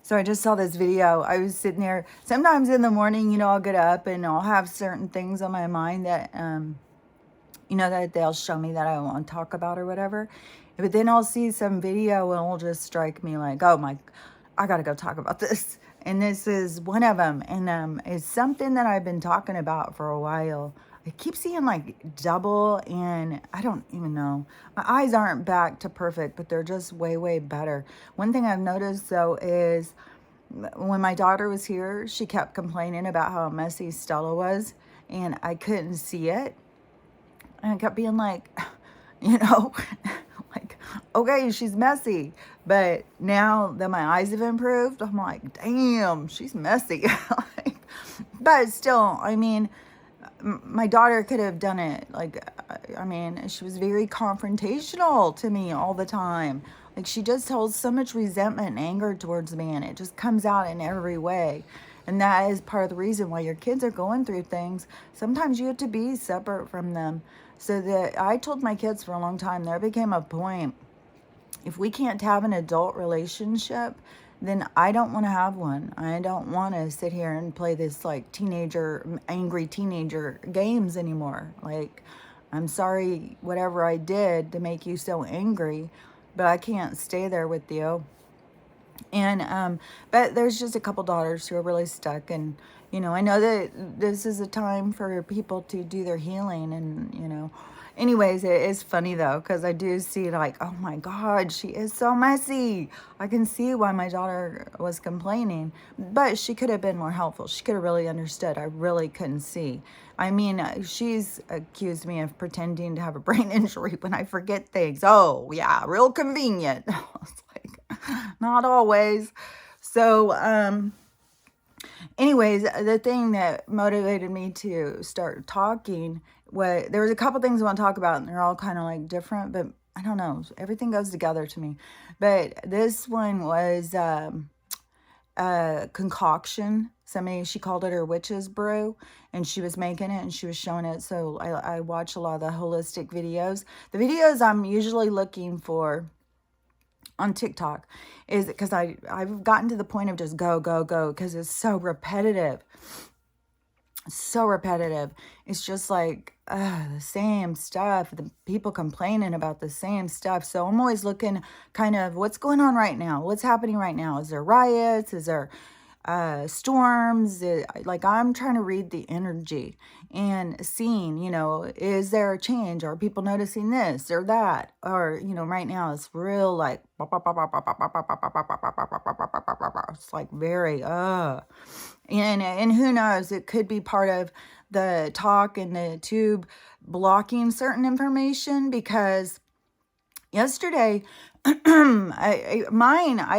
So I just saw this video. I was sitting there. Sometimes in the morning, I'll get up and I'll have certain things on my mind that, that they'll show me that I want to talk about or whatever. But then I'll see some video and it'll just strike me like, oh my, I got to go talk about this. And this is one of them. And it's something that I've been talking about for a while. I keep seeing like double, and I don't even know. My eyes aren't back to perfect, but they're just way, way better. One thing I've noticed though is when my daughter was here, she kept complaining about how messy Stella was, and I couldn't see it. And I kept being like, you know, like, okay, she's messy. But now that my eyes have improved, I'm like, damn, she's messy. Like, but still, I mean, my daughter could have done it. Like, I mean, she was very confrontational to me all the time. Like, she just holds so much resentment and anger towards me, and it just comes out in every way. And that is part of the reason why your kids are going through things. Sometimes you have to be separate from them. So that I told my kids for a long time, there became a point, if we can't have an adult relationship, then I don't want to have one. I don't want to sit here and play this like angry teenager games anymore. Like, I'm sorry, whatever I did to make you so angry, but I can't stay there with you. And, but there's just a couple daughters who are really stuck. And, I know that this is a time for people to do their healing. And, anyways, it is funny though, because I do see like, oh my God, she is so messy. I can see why my daughter was complaining, but she could have been more helpful. She could have really understood. I really couldn't see. I mean, she's accused me of pretending to have a brain injury when I forget things. Oh, yeah, real convenient. It's like, not always. So, anyways, the thing that motivated me to start talking was, there was a couple things I want to talk about, and they're all kind of like different, but I don't know. Everything goes together to me. But this one was a concoction. She called it her witch's brew, and she was making it and she was showing it. So I watch a lot of the holistic videos. The videos I'm usually looking for on TikTok is because I've gotten to the point of just go, go, go, because it's so repetitive. So repetitive. It's just like the same stuff. The people complaining about the same stuff. So I'm always looking kind of what's going on right now. What's happening right now? Is there riots? Is there storms? Like, I'm trying to read the energy and seeing, is there a change? Are people noticing this or that? Or, right now it's real like, it's like very, and who knows, it could be part of the talk and the tube blocking certain information, because yesterday, I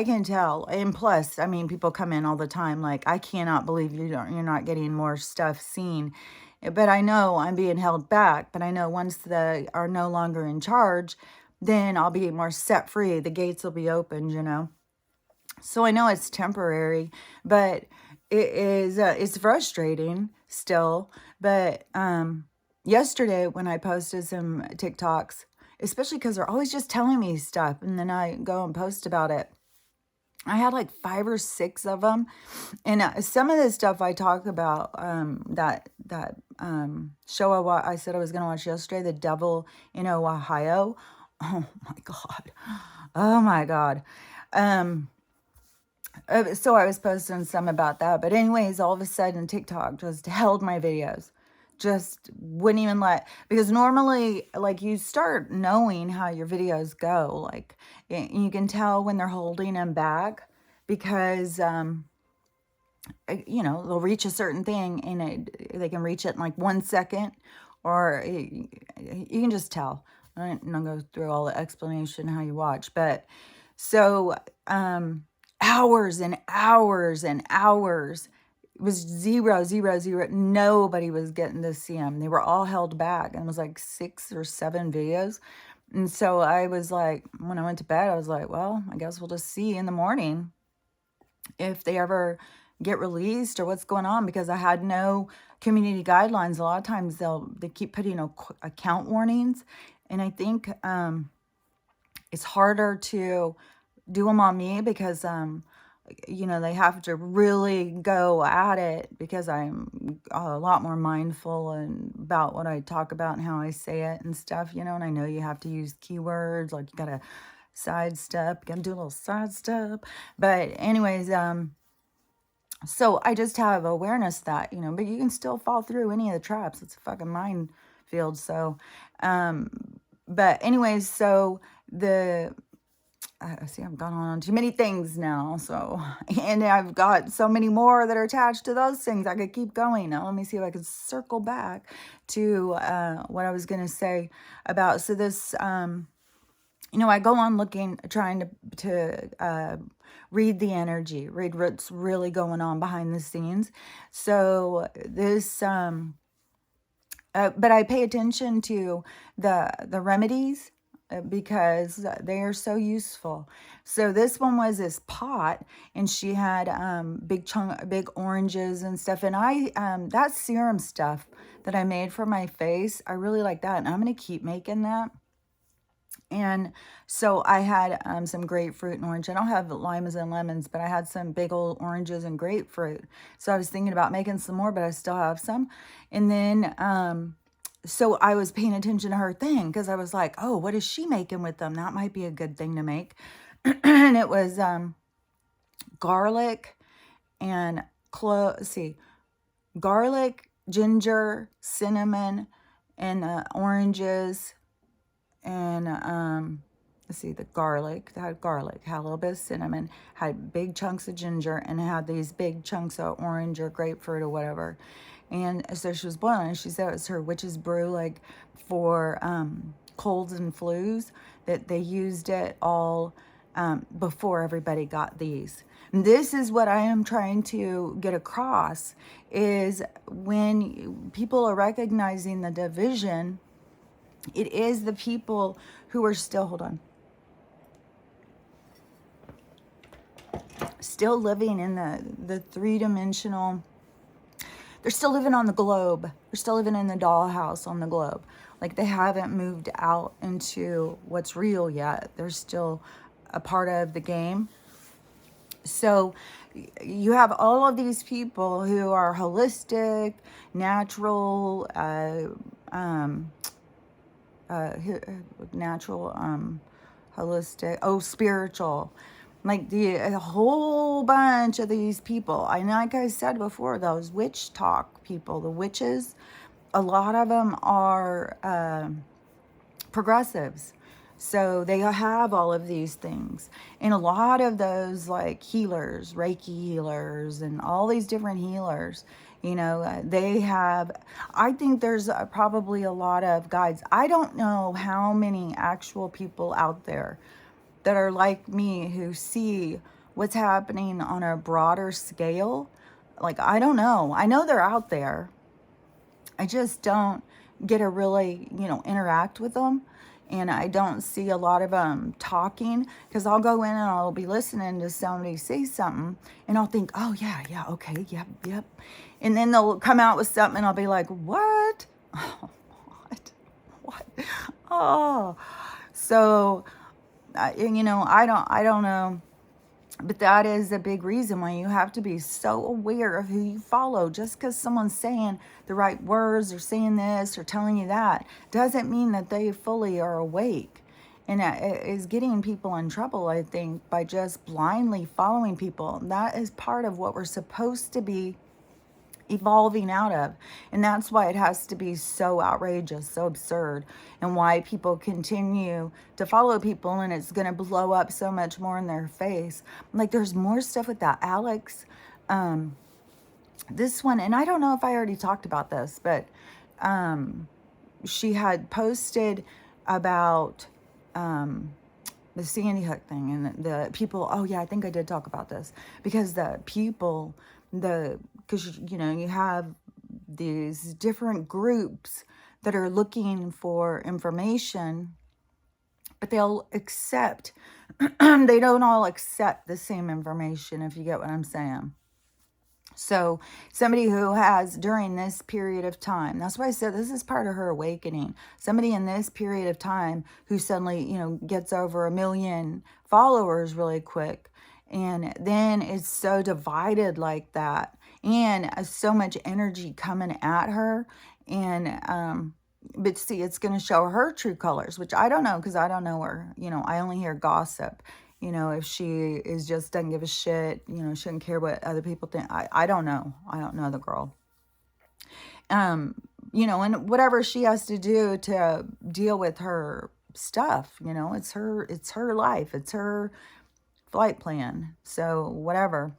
can tell. And plus, I mean, people come in all the time like, I cannot believe you're not getting more stuff seen. But I know I'm being held back. But I know once they are no longer in charge, then I'll be more set free. The gates will be opened. So I know it's temporary, but it's frustrating still. But yesterday when I posted some TikToks, especially because they're always just telling me stuff, and then I go and post about it, I had like 5 or 6 of them. And some of the stuff I talk about, that show I said I was going to watch yesterday, The Devil in Ohio. Oh my God. Oh my God. So I was posting some about that. But anyways, all of a sudden TikTok just held my videos. Just wouldn't even because normally, like, you start knowing how your videos go. Like, you can tell when they're holding them back, because, they'll reach a certain thing and they can reach it in like 1 second, or you can just tell. I'm not going to go through all the explanation how you watch, but so, hours and hours and hours. It was 0, 0, 0. Nobody was getting to see them. They were all held back. And it was like 6 or 7 videos. And so I was like, when I went to bed, I was like, well, I guess we'll just see in the morning if they ever get released or what's going on, because I had no community guidelines. A lot of times they keep putting account warnings. And I think it's harder to do them on me because you know, they have to really go at it because I'm a lot more mindful and about what I talk about and how I say it and stuff, you know, and I know you have to use keywords, like you gotta sidestep, gotta do a little sidestep. But anyways, so I just have awareness that, you know, but you can still fall through any of the traps. It's a fucking minefield. So, um, but anyways, so the I see I've gone on too many things now. So, and I've got so many more that are attached to those things. I could keep going. Now, let me see if I can circle back to what I was going to say about. So this, you know, I go on looking, trying to read the energy, read what's really going on behind the scenes. So this, but I pay attention to the remedies because they are so useful. So this one was this pot, and she had big oranges and stuff. And I that serum stuff that I made for my face, I really like that, and I'm gonna keep making that. And so I had some grapefruit and orange. I don't have limes and lemons, but I had some big old oranges and grapefruit. So I was thinking about making some more, but I still have some. And then, so I was paying attention to her thing because I was like, oh, what is she making with them? That might be a good thing to make. And it was garlic and garlic, ginger, cinnamon, and oranges, and let's see, the garlic, that had garlic, had a little bit of cinnamon, had big chunks of ginger, and had these big chunks of orange or grapefruit or whatever. And so she was boiling, and she said it was her witch's brew, like for colds and flus, that they used it all before everybody got these. And this is what I am trying to get across, is when people are recognizing the division, it is the people who are still, hold on, still living in the three-dimensional, they're still living on the globe. They're still living in the dollhouse on the globe. Like they haven't moved out into what's real yet. They're still a part of the game. So you have all of these people who are holistic, natural, holistic, spiritual, like a whole bunch of these people. And like I said before, those witch talk people, the witches, a lot of them are progressives. So they have all of these things. And a lot of those, like healers, Reiki healers, and all these different healers, you know, they have, I think there's probably a lot of guides. I don't know how many actual people out there that are like me who see what's happening on a broader scale. Like, I don't know. I know they're out there. I just don't get to really, you know, interact with them. And I don't see a lot of them talking, because I'll go in and I'll be listening to somebody say something and I'll think, oh, yeah, okay, yep. And then they'll come out with something and I'll be like, what? Oh, what? Oh, so, you know, I don't know. But that is a big reason why you have to be so aware of who you follow. Just because someone's saying the right words or saying this or telling you that doesn't mean that they fully are awake. And it is getting people in trouble, I think, by just blindly following people. That is part of what we're supposed to be evolving out of. And that's why it has to be so outrageous, so absurd, and why people continue to follow people, and it's going to blow up so much more in their face. Like, there's more stuff with that Alex, this one, and I don't know if I already talked about this, but she had posted about the Sandy Hook thing, and the people, oh yeah, I think I did talk about this, because the people, because, you know, you have these different groups that are looking for information, but they'll accept, they don't all accept the same information, if you get what I'm saying. So somebody who has, during this period of time, that's why I said this is part of her awakening. Somebody in this period of time who suddenly, you know, gets over 1 million followers really quick, And then it's so divided like that, and so much energy coming at her. And but see, it's going to show her true colors, which I don't know, because I don't know her. I only hear gossip. If she is just doesn't give a shit, shouldn't care what other people think. I don't know. I don't know the girl. um and whatever she has to do to deal with her stuff, it's her life, it's her flight plan, so whatever.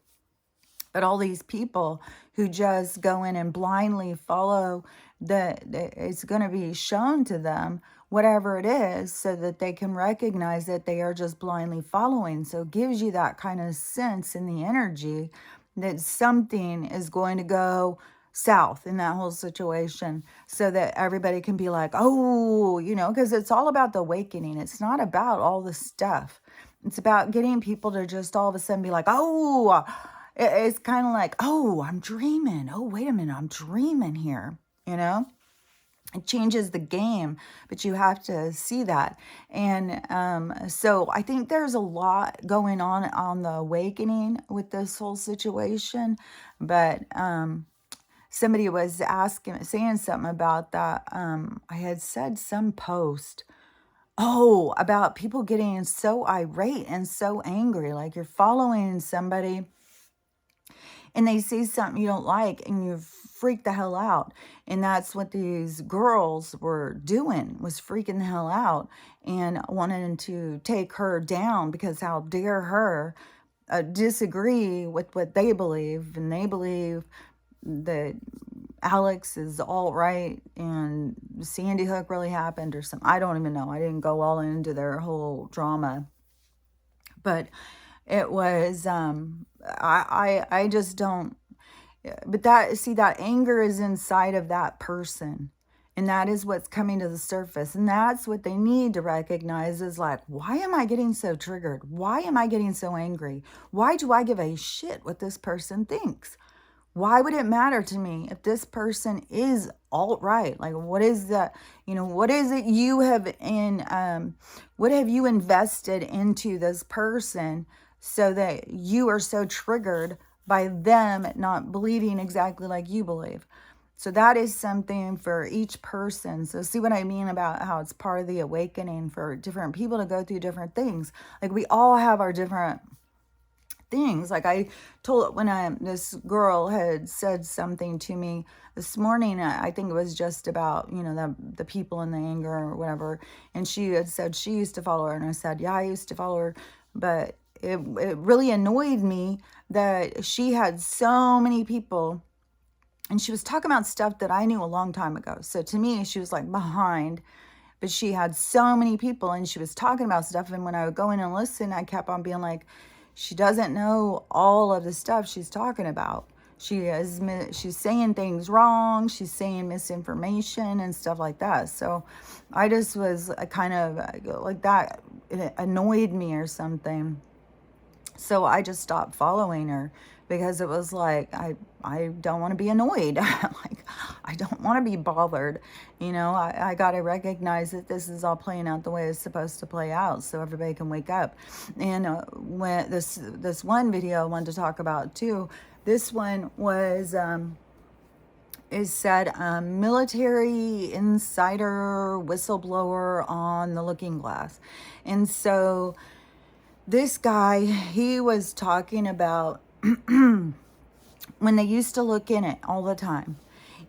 But all these people who just go in and blindly follow, it's going to be shown to them whatever it is, so that they can recognize that they are just blindly following. So it gives you that kind of sense in the energy that something is going to go south in that whole situation, so that everybody can be like, oh, because it's all about the awakening. It's not about all the stuff. It's about getting people to just all of a sudden be like, oh, it's kind of like, oh, I'm dreaming. Oh, wait a minute, I'm dreaming here. It changes the game, but you have to see that. And so I think there's a lot going on the awakening with this whole situation. But somebody was saying something about that. I had said some post. Oh, about people getting so irate and so angry. Like you're following somebody and they say something you don't like and you freak the hell out. And that's what these girls were doing, was freaking the hell out and wanting to take her down, because how dare her disagree with what they believe. And they believe that Alex is all right and Sandy Hook really happened or something. I don't even know. I didn't go all into their whole drama. But it was I just don't. But that anger is inside of that person, and that is what's coming to the surface, and that's what they need to recognize, is like, why am I getting so triggered? Why am I getting so angry? Why do I give a shit what this person thinks? Why would it matter to me if this person is alt-right? Like, what is that? What is it you have what have you invested into this person, so that you are so triggered by them not believing exactly like you believe? So that is something for each person. So see what I mean about how it's part of the awakening for different people to go through different things. Like, we all have our different things. Like I told, when this girl had said something to me this morning, I think it was just about, the people and the anger or whatever. And she had said she used to follow her. And I said, yeah, I used to follow her. But it really annoyed me that she had so many people, and she was talking about stuff that I knew a long time ago. So to me, she was like behind, but she had so many people and she was talking about stuff. And when I would go in and listen, I kept on being like, she doesn't know all of the stuff she's talking about. She's saying things wrong. She's saying misinformation and stuff like that. So I just was kind of like that. It annoyed me or something. So I just stopped following her, because it was like, I don't want to be annoyed. Like, I don't want to be bothered. I got to recognize that this is all playing out the way it's supposed to play out, so everybody can wake up. And when this one video I wanted to talk about too, this one was is said military insider whistleblower on the Looking Glass. And so this guy, he was talking about when they used to look in it all the time,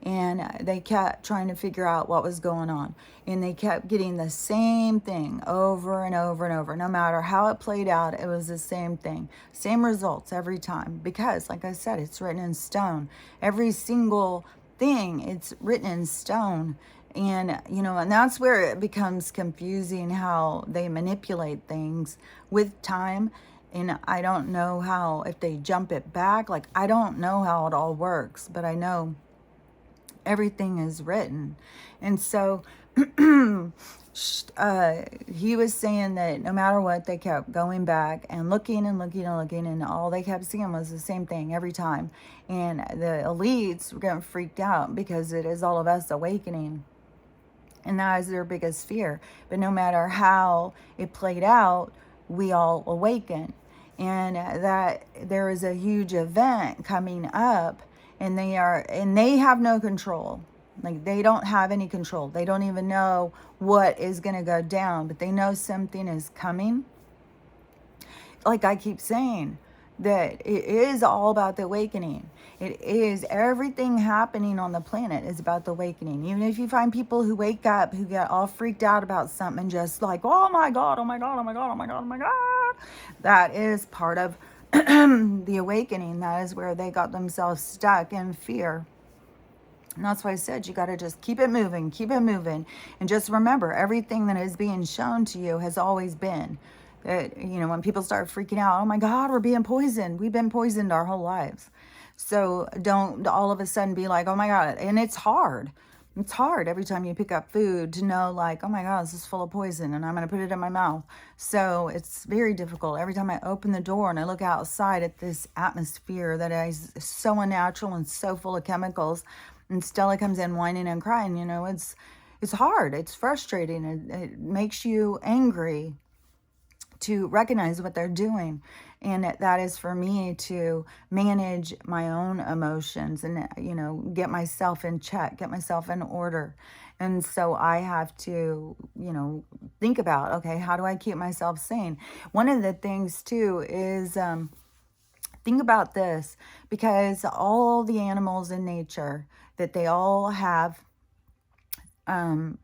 and they kept trying to figure out what was going on, and they kept getting the same thing over and over and over. No matter how it played out, it was the same thing, same results every time, because like I said, it's written in stone. Every single thing, it's written in stone. And and that's where it becomes confusing, how they manipulate things with time. And I don't know how, if they jump it back, like, I don't know how it all works, but I know everything is written. And so he was saying that no matter what, they kept going back and looking and looking and looking, and all they kept seeing was the same thing every time. And the elites were getting freaked out, because it is all of us awakening. And that is their biggest fear. But no matter how it played out, we all awaken. and that there is a huge event coming up, and they have no control. Like, they don't have any control. They don't even know what is going to go down, but they know something is coming. Like I keep saying, that it is all about the awakening. It is, everything happening on the planet is about the awakening. Even if you find people who wake up, who get all freaked out about something, just like, oh my God, oh my God, oh my God, oh my God, oh my God. That is part of the awakening. That is where they got themselves stuck in fear. And that's why I said you got to just keep it moving, keep it moving. And just remember, everything that is being shown to you has always been. That, when people start freaking out, oh my God, we're being poisoned. We've been poisoned our whole lives. So don't all of a sudden be like, oh my God. And it's hard. It's hard every time you pick up food to know, like, oh my God, this is full of poison and I'm going to put it in my mouth. So it's very difficult. Every time I open the door and I look outside at this atmosphere that is so unnatural and so full of chemicals, and Stella comes in whining and crying, it's hard. It's frustrating. It makes you angry to recognize what they're doing. And that is for me to manage my own emotions and, get myself in check, get myself in order. And so I have to, think about, okay, how do I keep myself sane? One of the things too is, think about this, because all the animals in nature, that they all have um,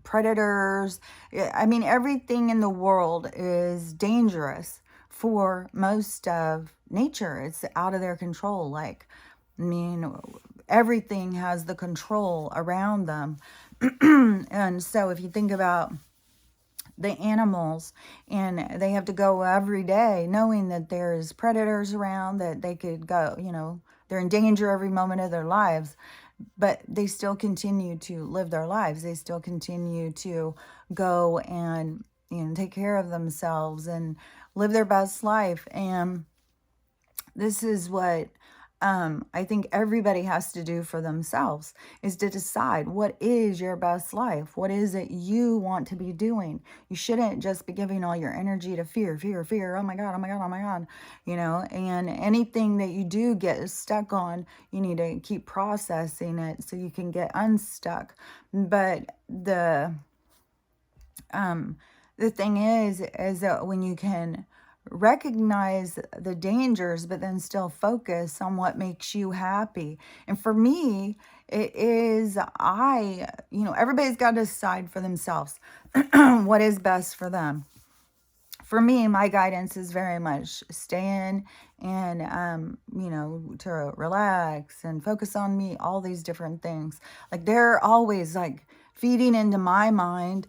predators. I mean, everything in the world is dangerous for most of nature. It's out of their control. Like, I mean, everything has the control around them. And so if you think about the animals, and they have to go every day knowing that there's predators around, that they could go, they're in danger every moment of their lives, but they still continue to live their lives. They still continue to go and, take care of themselves and live their best life. And this is what I think everybody has to do for themselves, is to decide, what is your best life? What is it you want to be doing? You shouldn't just be giving all your energy to fear, fear, fear. Oh my God, oh my God, oh my God. And anything that you do get stuck on, you need to keep processing it so you can get unstuck. But the thing is that when you can recognize the dangers, but then still focus on what makes you happy. And for me, it is, everybody's got to decide for themselves what is best for them. For me, my guidance is very much stay in and, to relax and focus on me, all these different things. Like, they're always like feeding into my mind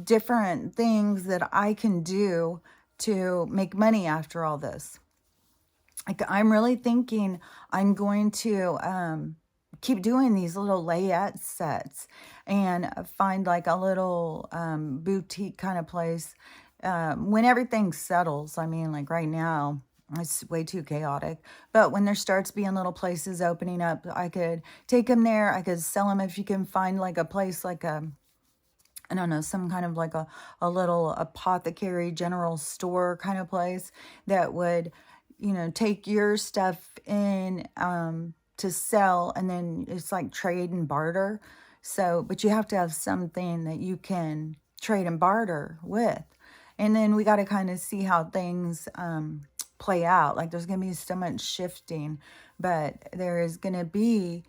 different things that I can do to make money after all this. Like, I'm really thinking I'm going to keep doing these little layette sets and find like a little boutique kind of place when everything settles. I mean, like right now, it's way too chaotic. But when there starts being little places opening up, I could take them there. I could sell them if you can find like a place like I don't know, some kind of like a little apothecary general store kind of place that would, take your stuff in to sell, and then it's like trade and barter. So, but you have to have something that you can trade and barter with. And then we got to kind of see how things play out. Like, there's going to be so much shifting, but there is going to be,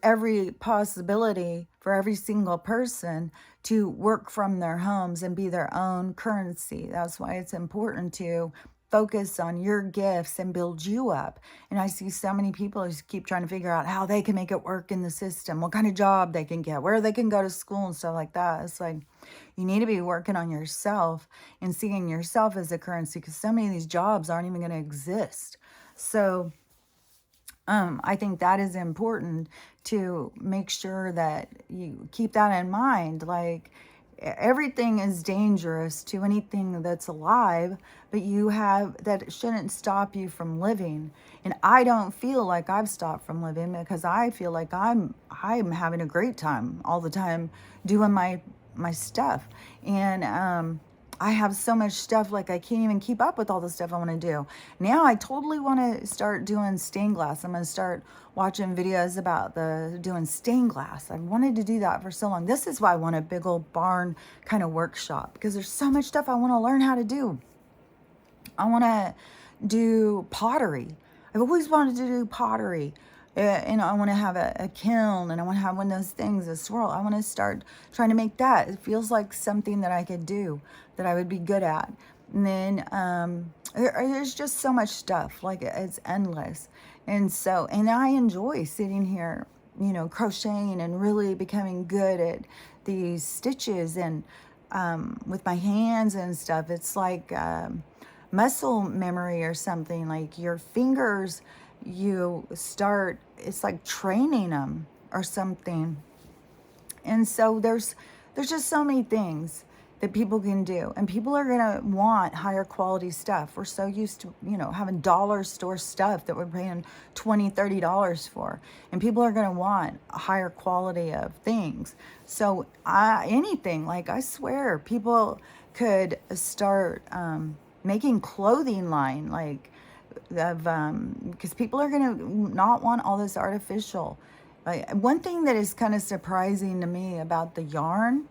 every possibility for every single person to work from their homes and be their own currency. That's why it's important to focus on your gifts and build you up. And I see so many people who keep trying to figure out how they can make it work in the system, what kind of job they can get, where they can go to school and stuff like that. It's like, you need to be working on yourself and seeing yourself as a currency, because so many of these jobs aren't even going to exist. So I think that is important to make sure that you keep that in mind. Like, everything is dangerous to anything that's alive, but that shouldn't stop you from living. And I don't feel like I've stopped from living, because I feel like I'm having a great time all the time doing my stuff. And I have so much stuff, like I can't even keep up with all the stuff I want to do. Now I totally want to start doing stained glass. I'm going to start watching videos about the doing stained glass. I've wanted to do that for so long. This is why I want a big old barn kind of workshop, because there's so much stuff I want to learn how to do. I want to do pottery. I've always wanted to do pottery. And I want to have a kiln, and I want to have one of those things, a swirl. I want to start trying to make that. It feels like something that I could do, that I would be good at. And then there's just so much stuff, like it's endless. And so, and I enjoy sitting here, crocheting and really becoming good at these stitches and with my hands and stuff. It's like muscle memory or something. Like your fingers, you start, it's like training them or something. And so there's just so many things that people can do, and people are going to want higher quality stuff. We're so used to, having dollar store stuff that we're paying $20-$30 for, and people are going to want a higher quality of things. So anything, like, I swear people could start making clothing line, like, of because people are going to not want all this artificial. Like, one thing that is kind of surprising to me about the yarn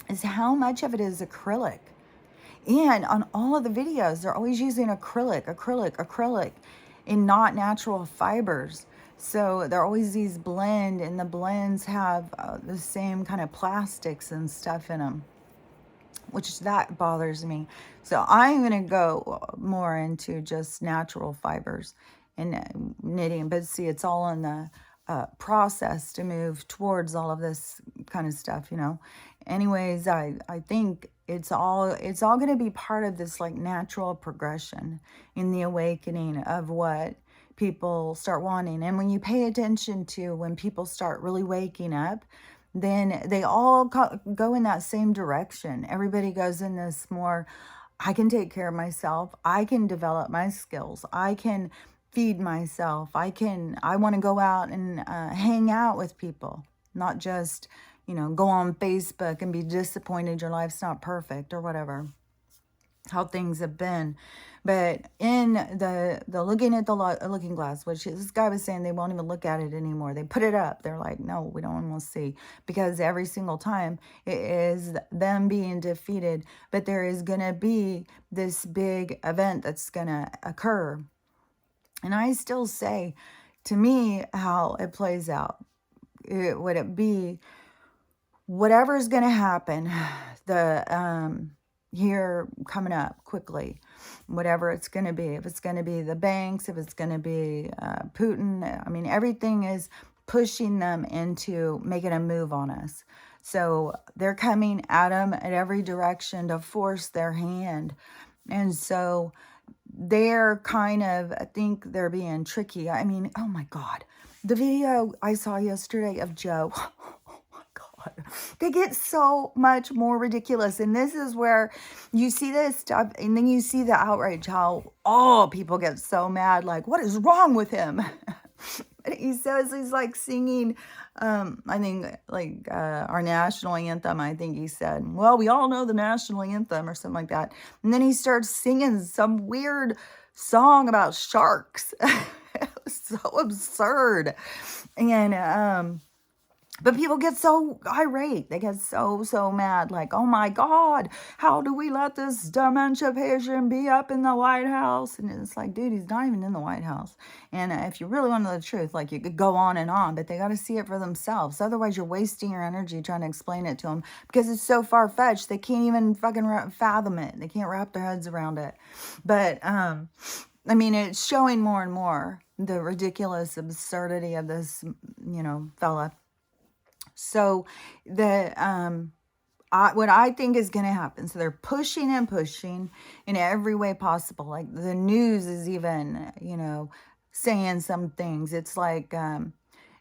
is how much of it is acrylic. And on all of the videos, they're always using acrylic, and not natural fibers. So there are always these blend, and the blends have the same kind of plastics and stuff in them, which that bothers me. So I'm going to go more into just natural fibers and knitting. But see, it's all in the process to move towards all of this kind of stuff, Anyways, I think it's all going to be part of this, like, natural progression in the awakening of what people start wanting. And when you pay attention to when people start really waking up, then they all go in that same direction. Everybody goes in this more, I can take care of myself. I can develop my skills. I can feed myself. I want to go out and hang out with people, not just, go on Facebook and be disappointed your life's not perfect or whatever, how things have been. But in the looking at the looking glass, which this guy was saying, they won't even look at it anymore. They put it up. They're like, no, we don't want to see, because every single time it is them being defeated. But there is going to be this big event that's going to occur. And I still say, to me, how it plays out, would it be whatever's going to happen, the here coming up quickly, whatever it's going to be. If it's going to be the banks, if it's going to be Putin, I mean, everything is pushing them into making a move on us. So they're coming at them at every direction to force their hand. And so they're kind of, I think they're being tricky. I mean, oh my God, the video I saw yesterday of Joe, oh my God, they get so much more ridiculous. And this is where you see this stuff, and then you see the outrage, how all people get so mad, like, what is wrong with him? He says he's like singing, I think, like our national anthem. I think he said, well, we all know the national anthem or something like that. And then he starts singing some weird song about sharks. It was so absurd. And but people get so irate. They get so mad. Like, oh my God, how do we let this dementia patient be up in the White House? And it's like, dude, he's not even in the White House. And if you really want to know the truth, like, you could go on and on, but they got to see it for themselves. Otherwise, you're wasting your energy trying to explain it to them, because it's so far-fetched. They can't even fucking fathom it. They can't wrap their heads around it. But, I mean, it's showing more and more the ridiculous absurdity of this, fella. So the what I think is going to happen, so they're pushing and pushing in every way possible. Like, the news is even, saying some things. It's like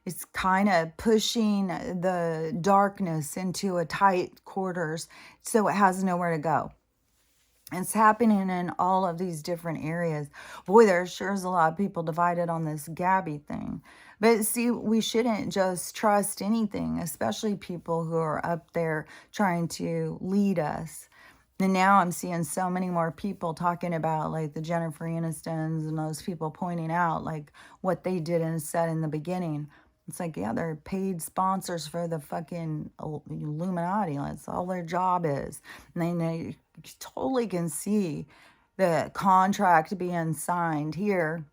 it's kind of pushing the darkness into a tight quarters, so it has nowhere to go. It's happening in all of these different areas. Boy, there sure is a lot of people divided on this Gabby thing. But see, we shouldn't just trust anything, especially people who are up there trying to lead us. And now I'm seeing so many more people talking about like the Jennifer Anistons and those people pointing out like what they did and said in the beginning. It's like, yeah, they're paid sponsors for the fucking Illuminati. That's all their job is. And then they totally can see the contract being signed here.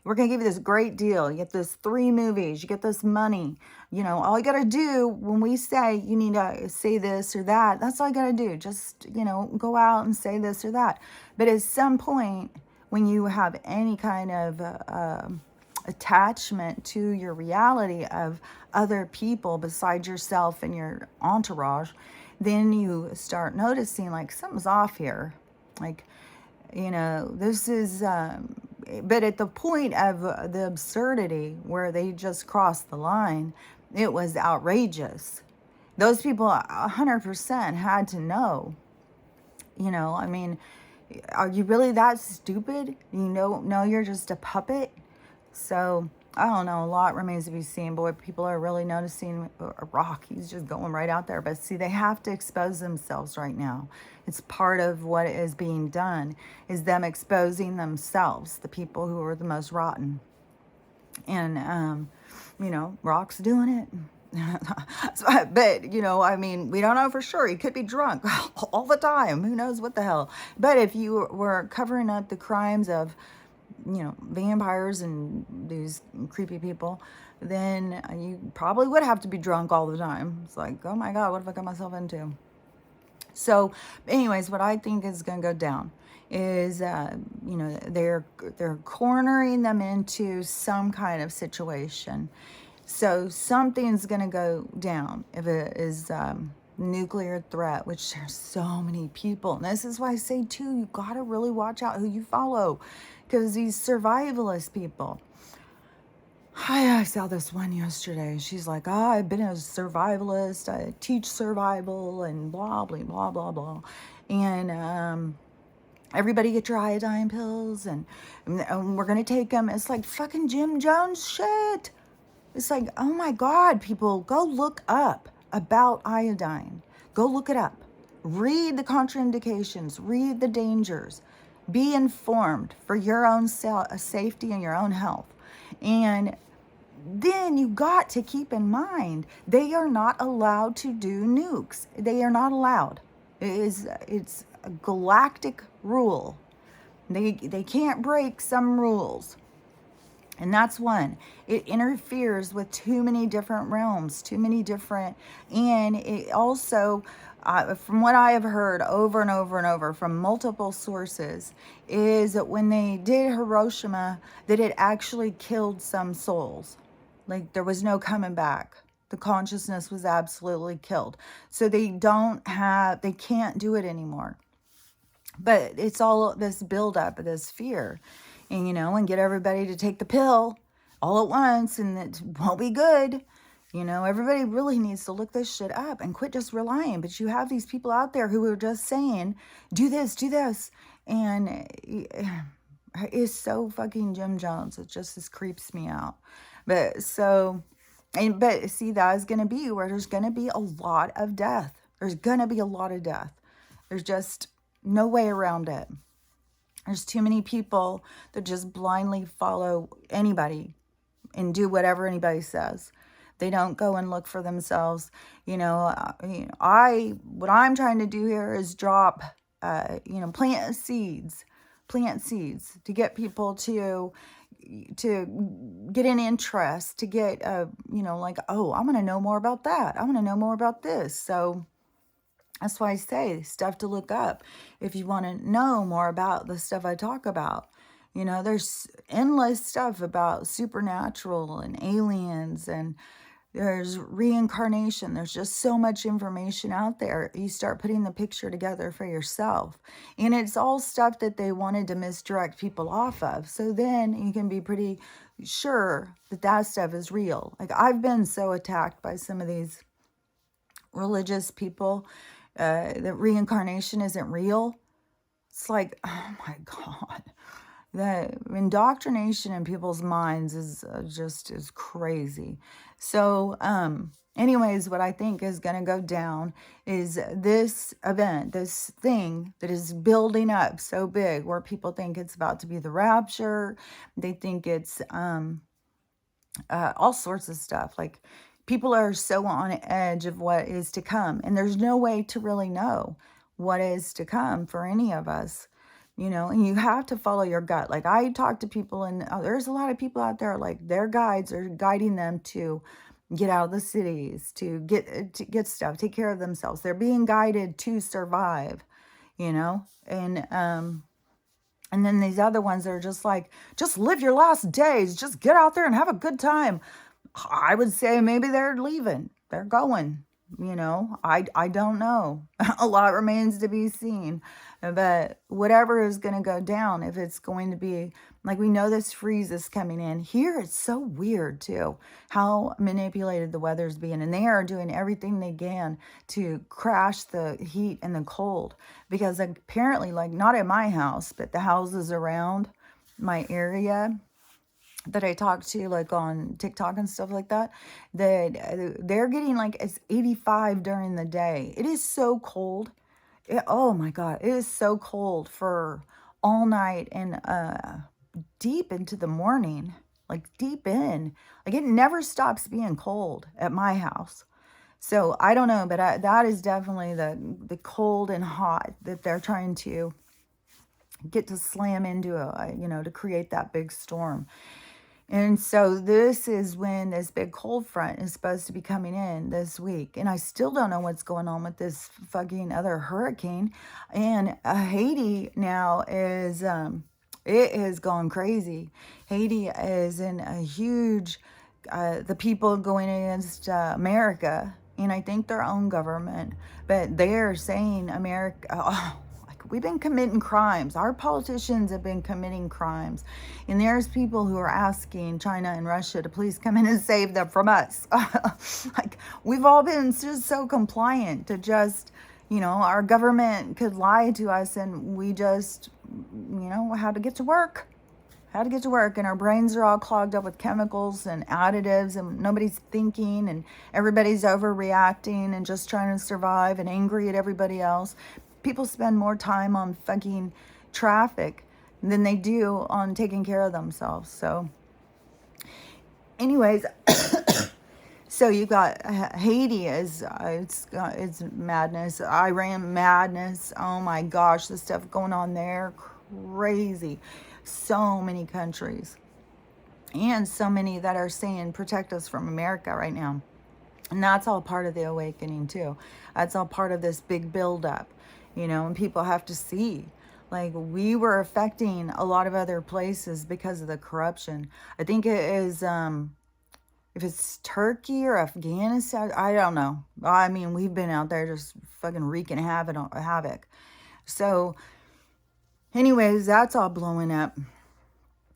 We're going to give you this great deal. You get this 3 movies. You get this money. You know, all you got to do when we say you need to say this or that, that's all you got to do. Just, you know, go out and say this or that. But at some point, when you have any kind of attachment to your reality of other people besides yourself and your entourage, then you start noticing like something's off here. Like, you know, this is, but at the point of the absurdity where they just crossed the line, it was outrageous. Those people 100% had to know, you know, I mean, are you really that stupid? You know, you're just a puppet. So I don't know. A lot remains to be seen. Boy, people are really noticing a rock. He's just going right out there. But see, they have to expose themselves right now. It's part of what is being done is them exposing themselves, the people who are the most rotten. And, you know, Rock's doing it. But, you know, I mean, we don't know for sure. He could be drunk all the time. Who knows what the hell. But if you were covering up the crimes of, you know, vampires and these creepy people, then you probably would have to be drunk all the time. It's like, oh my God, what have I got myself into? So anyways, what I think is going to go down is, you know, they're cornering them into some kind of situation. So something's going to go down if it is nuclear threat, which there's so many people. And this is why I say, too, you got to really watch out who you follow. Because these survivalist people. I saw this one yesterday. She's like, oh, I've been a survivalist. I teach survival and blah, blah, blah, blah, blah. And everybody get your iodine pills and we're going to take them. It's like fucking Jim Jones shit. It's like, oh my God, people, go look up about iodine. Go look it up. Read the contraindications. Read the dangers. Be informed for your own safety and your own health. And then you got to keep in mind, they are not allowed to do nukes. They are not allowed. It's a galactic rule. They can't break some rules. And that's one. It interferes with too many different realms, and it also, from what I have heard over and over and over from multiple sources, is that when they did Hiroshima, that it actually killed some souls. Like there was no coming back. The consciousness was absolutely killed. So they can't do it anymore. But it's all this buildup of this fear. And, you know, and get everybody to take the pill all at once and it won't be good. You know, everybody really needs to look this shit up and quit just relying. But you have these people out there who are just saying, do this, do this. And it's so fucking Jim Jones. It just creeps me out. But see, that is going to be where there's going to be a lot of death. There's going to be a lot of death. There's just no way around it. There's too many people that just blindly follow anybody and do whatever anybody says. They don't go and look for themselves. What I'm trying to do here is drop, plant seeds to get people to get an interest, to get, oh, I'm going to know more about that. I'm going to know more about this. So that's why I say stuff to look up if you want to know more about the stuff I talk about. You know, there's endless stuff about supernatural and aliens, and there's reincarnation. There's just so much information out there. You start putting the picture together for yourself. And it's all stuff that they wanted to misdirect people off of. So then you can be pretty sure that stuff is real. Like I've been so attacked by some of these religious people that reincarnation isn't real. It's like, oh my God. The indoctrination in people's minds is just is crazy. So, anyways, what I think is going to go down is this event, this thing that is building up so big, where people think it's about to be the rapture. They think it's all sorts of stuff. Like, people are so on edge of what is to come, and there's no way to really know what is to come for any of us, and you have to follow your gut. Like, I talk to people, and there's a lot of people out there, like, their guides are guiding them to get out of the cities, to get stuff, take care of themselves. They're being guided to survive, and then these other ones that are just like, just live your last days, just get out there and have a good time. I would say maybe they're leaving. They're going. I don't know. A lot remains to be seen. But whatever is going to go down, if it's going to be, like, we know this freeze is coming in. Here, it's so weird, too, how manipulated the weather's being. And they are doing everything they can to crash the heat and the cold. Because apparently, like, not at my house, but the houses around my area that I talk to, like on TikTok and stuff like that, that they're getting like it's 85 during the day. It is so cold. Oh my God, it is so cold for all night and deep into the morning, like deep in. Like, it never stops being cold at my house. So I don't know, but that is definitely the cold and hot that they're trying to get to slam into to create that big storm. And so this is when this big cold front is supposed to be coming in this week. And I still don't know what's going on with this fucking other hurricane. And Haiti now is, it has gone crazy. Haiti is in a huge, the people going against America, and I think their own government, but they're saying America, we've been committing crimes. Our politicians have been committing crimes. And there's people who are asking China and Russia to please come in and save them from us. Like, we've all been just so compliant to just, our government could lie to us, and we just, had to get to work. Had to get to work, and our brains are all clogged up with chemicals and additives, and nobody's thinking, and everybody's overreacting and just trying to survive and angry at everybody else. People spend more time on fucking traffic than they do on taking care of themselves. So anyways, so you got Haiti is it's madness. Iran, madness. Oh my gosh, the stuff going on there, crazy. So many countries, and so many that are saying protect us from America right now. And that's all part of the awakening too. That's all part of this big buildup, and people have to see, like, we were affecting a lot of other places because of the corruption. I think it is, if it's Turkey or Afghanistan, I don't know. I mean, we've been out there just fucking wreaking havoc. So anyways, that's all blowing up.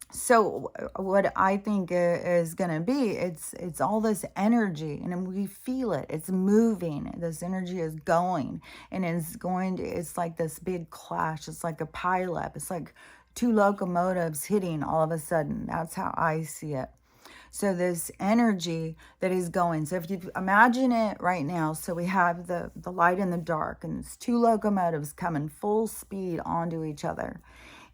So what I think is going to be, it's all this energy, and we feel it. It's moving. This energy is going, and it's like this big clash. It's like a pileup. It's like two locomotives hitting all of a sudden. That's how I see it. So this energy that is going. So if you imagine it right now, so we have the light and the dark, and it's two locomotives coming full speed onto each other.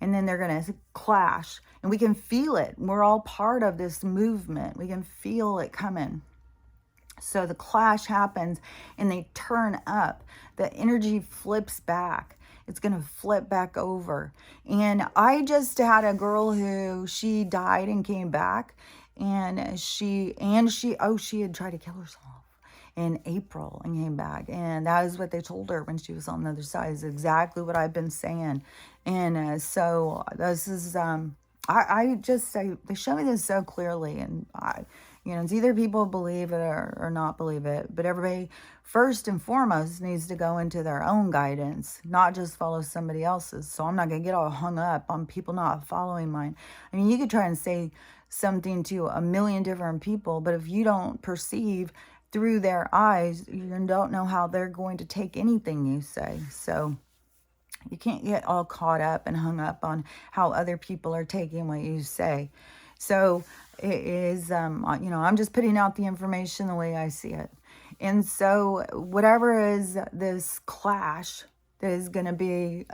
And then they're going to clash, and we can feel it. We're all part of this movement. We can feel it coming. So the clash happens, and they turn up. The energy flips back. It's going to flip back over. And I just had a girl who, she died and came back, and she had tried to kill herself in April and came back. And that is what they told her when she was on the other side, is exactly what I've been saying. And so this is, I just say, they show me this so clearly. And it's either people believe it or not believe it. But everybody, first and foremost, needs to go into their own guidance, not just follow somebody else's. So I'm not going to get all hung up on people not following mine. I mean, you could try and say something to a million different people, but if you don't perceive through their eyes, you don't know how they're going to take anything you say. So You can't get all caught up and hung up on how other people are taking what you say. So it is, I'm just putting out the information the way I see it. And so whatever is this clash that is going to be,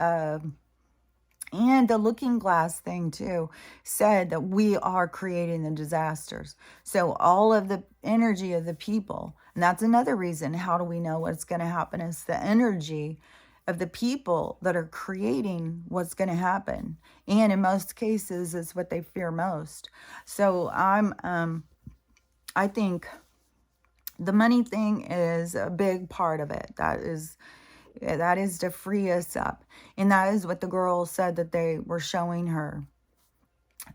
and the looking glass thing too said that we are creating the disasters. So all of the energy of the people, and that's another reason, how do we know what's going to happen? Is the energy of the people that are creating what's going to happen. And in most cases, it's what they fear most. So I think the money thing is a big part of it. That is to free us up. And that is what the girl said that they were showing her,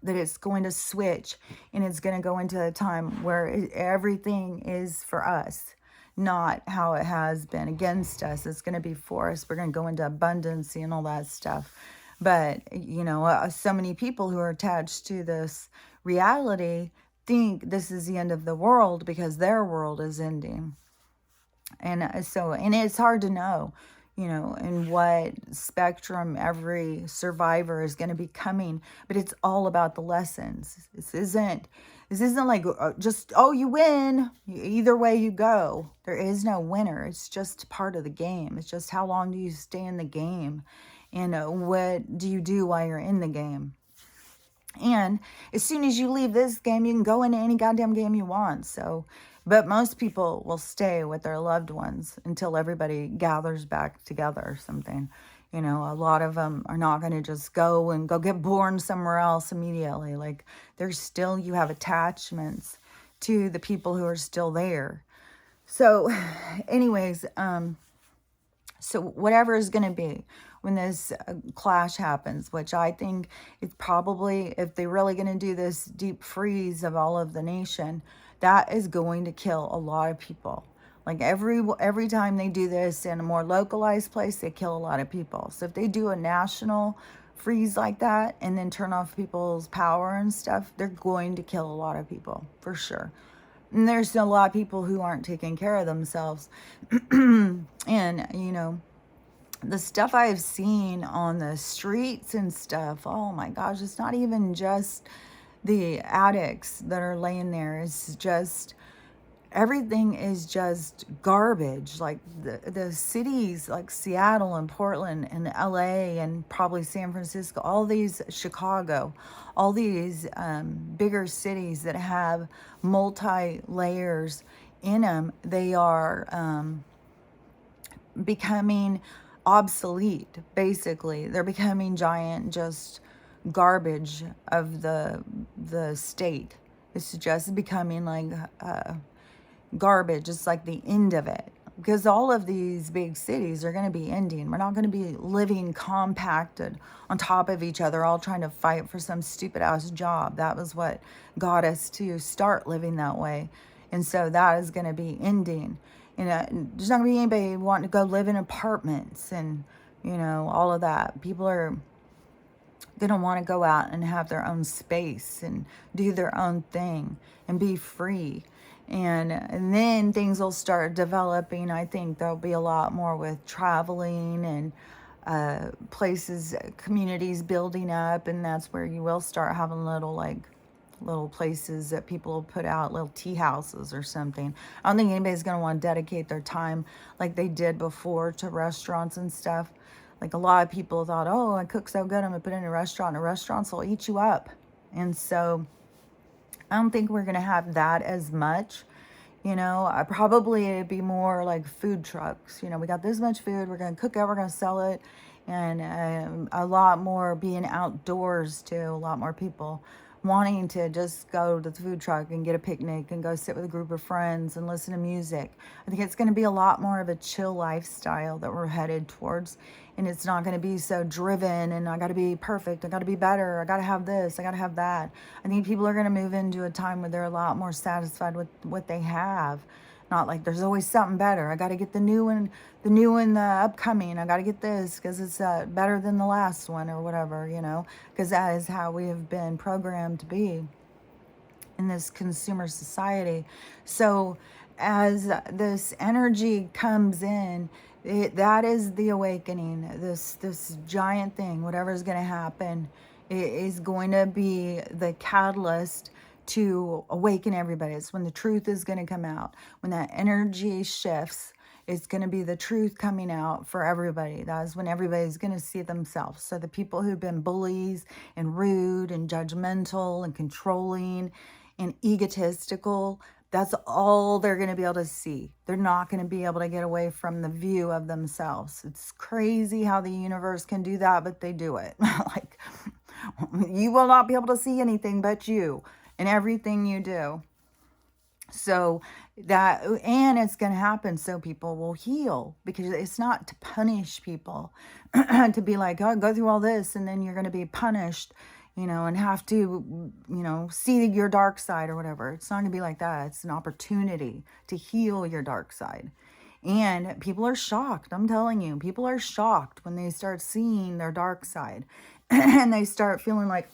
that it's going to switch and it's going to go into a time where everything is for us, not how it has been against us. It's going to be for us. We're going to go into abundance and all that stuff. But, so many people who are attached to this reality think this is the end of the world because their world is ending. And and it's hard to know, in what spectrum every survivor is going to be coming, but it's all about the lessons. This isn't like just, oh, you win. Either way you go. There is no winner. It's just part of the game. It's just how long do you stay in the game? And what do you do while you're in the game? And as soon as you leave this game, you can go into any goddamn game you want. So, but most people will stay with their loved ones until everybody gathers back together or something. A lot of them are not going to just go get born somewhere else immediately. Like you have attachments to the people who are still there. So anyways, so whatever is going to be when this clash happens, which I think it's probably, if they're really going to do this deep freeze of all of the nation, that is going to kill a lot of people. Like every time they do this in a more localized place, they kill a lot of people. So if they do a national freeze like that and then turn off people's power and stuff, they're going to kill a lot of people for sure. And there's a lot of people who aren't taking care of themselves. And, the stuff I've seen on the streets and stuff, oh my gosh, it's not even just the addicts that are laying there. It's just, everything is just garbage. Like the cities like Seattle and Portland and LA and probably San Francisco, all these, Chicago, all these bigger cities that have multi-layers in them, they are becoming obsolete. Basically, they're becoming giant just garbage of the state. It's just becoming like garbage. It's like the end of it, because all of these big cities are going to be ending. We're not going to be living compacted on top of each other, all trying to fight for some stupid ass job. That was what got us to start living that way. And so that is going to be ending. There's not going to be anybody wanting to go live in apartments and, all of that. People are going to want to go out and have their own space and do their own thing and be free. And then things will start developing. I think there'll be a lot more with traveling and places, communities building up. And that's where you will start having little places that people will put out, little tea houses or something. I don't think anybody's going to want to dedicate their time like they did before to restaurants and stuff. Like a lot of people thought, oh, I cook so good, I'm going to put it in a restaurant. And restaurants will eat you up. And so I don't think we're going to have that as much. It'd be more like food trucks. We got this much food, we're going to cook it, we're going to sell it. And a lot more being outdoors too, a lot more people wanting to just go to the food truck and get a picnic and go sit with a group of friends and listen to music. I think it's going to be a lot more of a chill lifestyle that we're headed towards. And it's not going to be so driven and I got to be perfect, I got to be better, I got to have this, I got to have that. I think people are going to move into a time where they're a lot more satisfied with what they have. Not like there's always something better. I got to get the new one, the upcoming. I got to get this because it's better than the last one or whatever, because that is how we have been programmed to be in this consumer society. So as this energy comes in That is the awakening. This giant thing, whatever is going to happen, it is going to be the catalyst to awaken everybody. It's when the truth is going to come out. When that energy shifts, it's going to be the truth coming out for everybody. That is when everybody's going to see themselves. So the people who've been bullies and rude and judgmental and controlling and egotistical, that's all they're going to be able to see. They're not going to be able to get away from the view of themselves. It's crazy how the universe can do that, but they do it. Like, you will not be able to see anything but you and everything you do. So that, and it's going to happen so people will heal, because it's not to punish people, to be like, oh, go through all this and then you're going to be punished, and have to, see your dark side or whatever. It's not going to be like that. It's an opportunity to heal your dark side. And people are shocked. I'm telling you, people are shocked when they start seeing their dark side and they start feeling like,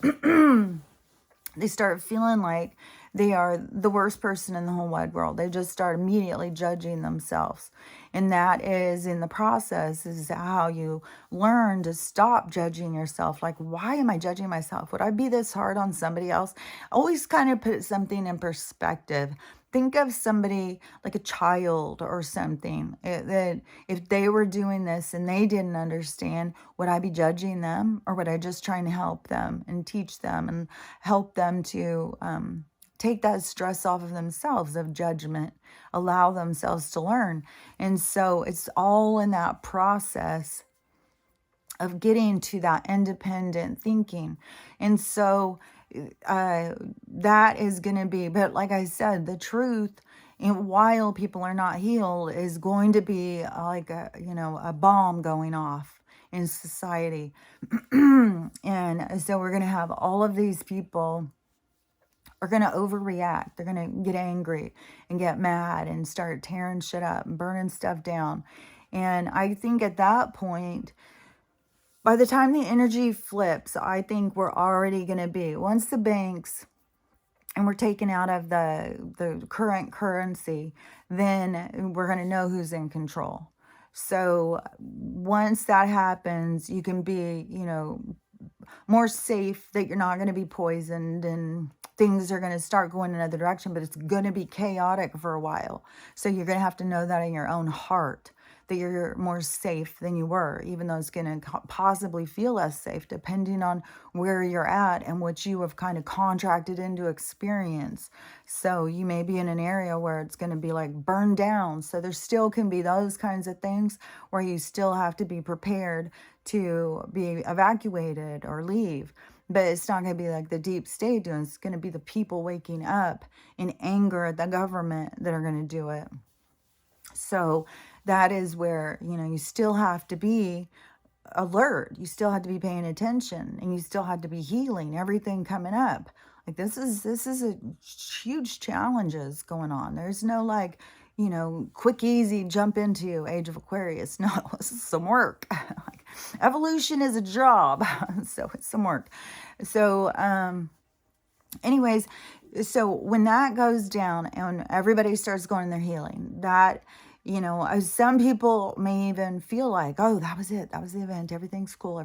they are the worst person in the whole wide world. They just start immediately judging themselves. And that is, in the process, is how you learn to stop judging yourself. Like, why am I judging myself? Would I be this hard on somebody else? Always kind of put something in perspective. Think of somebody like a child or something, that if they were doing this and they didn't understand, would I be judging them, or would I just trying to help them and teach them and help them to take that stress off of themselves, of judgment, allow themselves to learn? And so it's all in that process of getting to that independent thinking. And so that is going to be, but like I said, the truth, and while people are not healed, is going to be like a bomb going off in society. And so we're going to have all of these people are going to overreact. They're going to get angry and get mad and start tearing shit up and burning stuff down. And I think at that point, by the time the energy flips, I think we're already going to be, once the banks, and we're taken out of the current currency, then we're going to know who's in control. So once that happens, you can be, more safe, that you're not going to be poisoned and things are going to start going another direction, but it's going to be chaotic for a while. So you're going to have to know that in your own heart, that you're more safe than you were, even though it's going to possibly feel less safe, depending on where you're at and what you have kind of contracted into experience. So you may be in an area where it's going to be like burned down. So there still can be those kinds of things where you still have to be prepared to be evacuated or leave. But it's not going to be like the deep state doing it. It's going to be the people waking up in anger at the government that are going to do it. So that is where, you still have to be alert. You still have to be paying attention, and you still have to be healing everything coming up. Like this is a huge challenges going on. There's no like, quick, easy jump into Age of Aquarius. No, this is some work. Like, evolution is a job. So it's some work. So, anyways, so when that goes down and everybody starts going their healing, that, some people may even feel like, oh, that was it. That was the event. Everything's cool.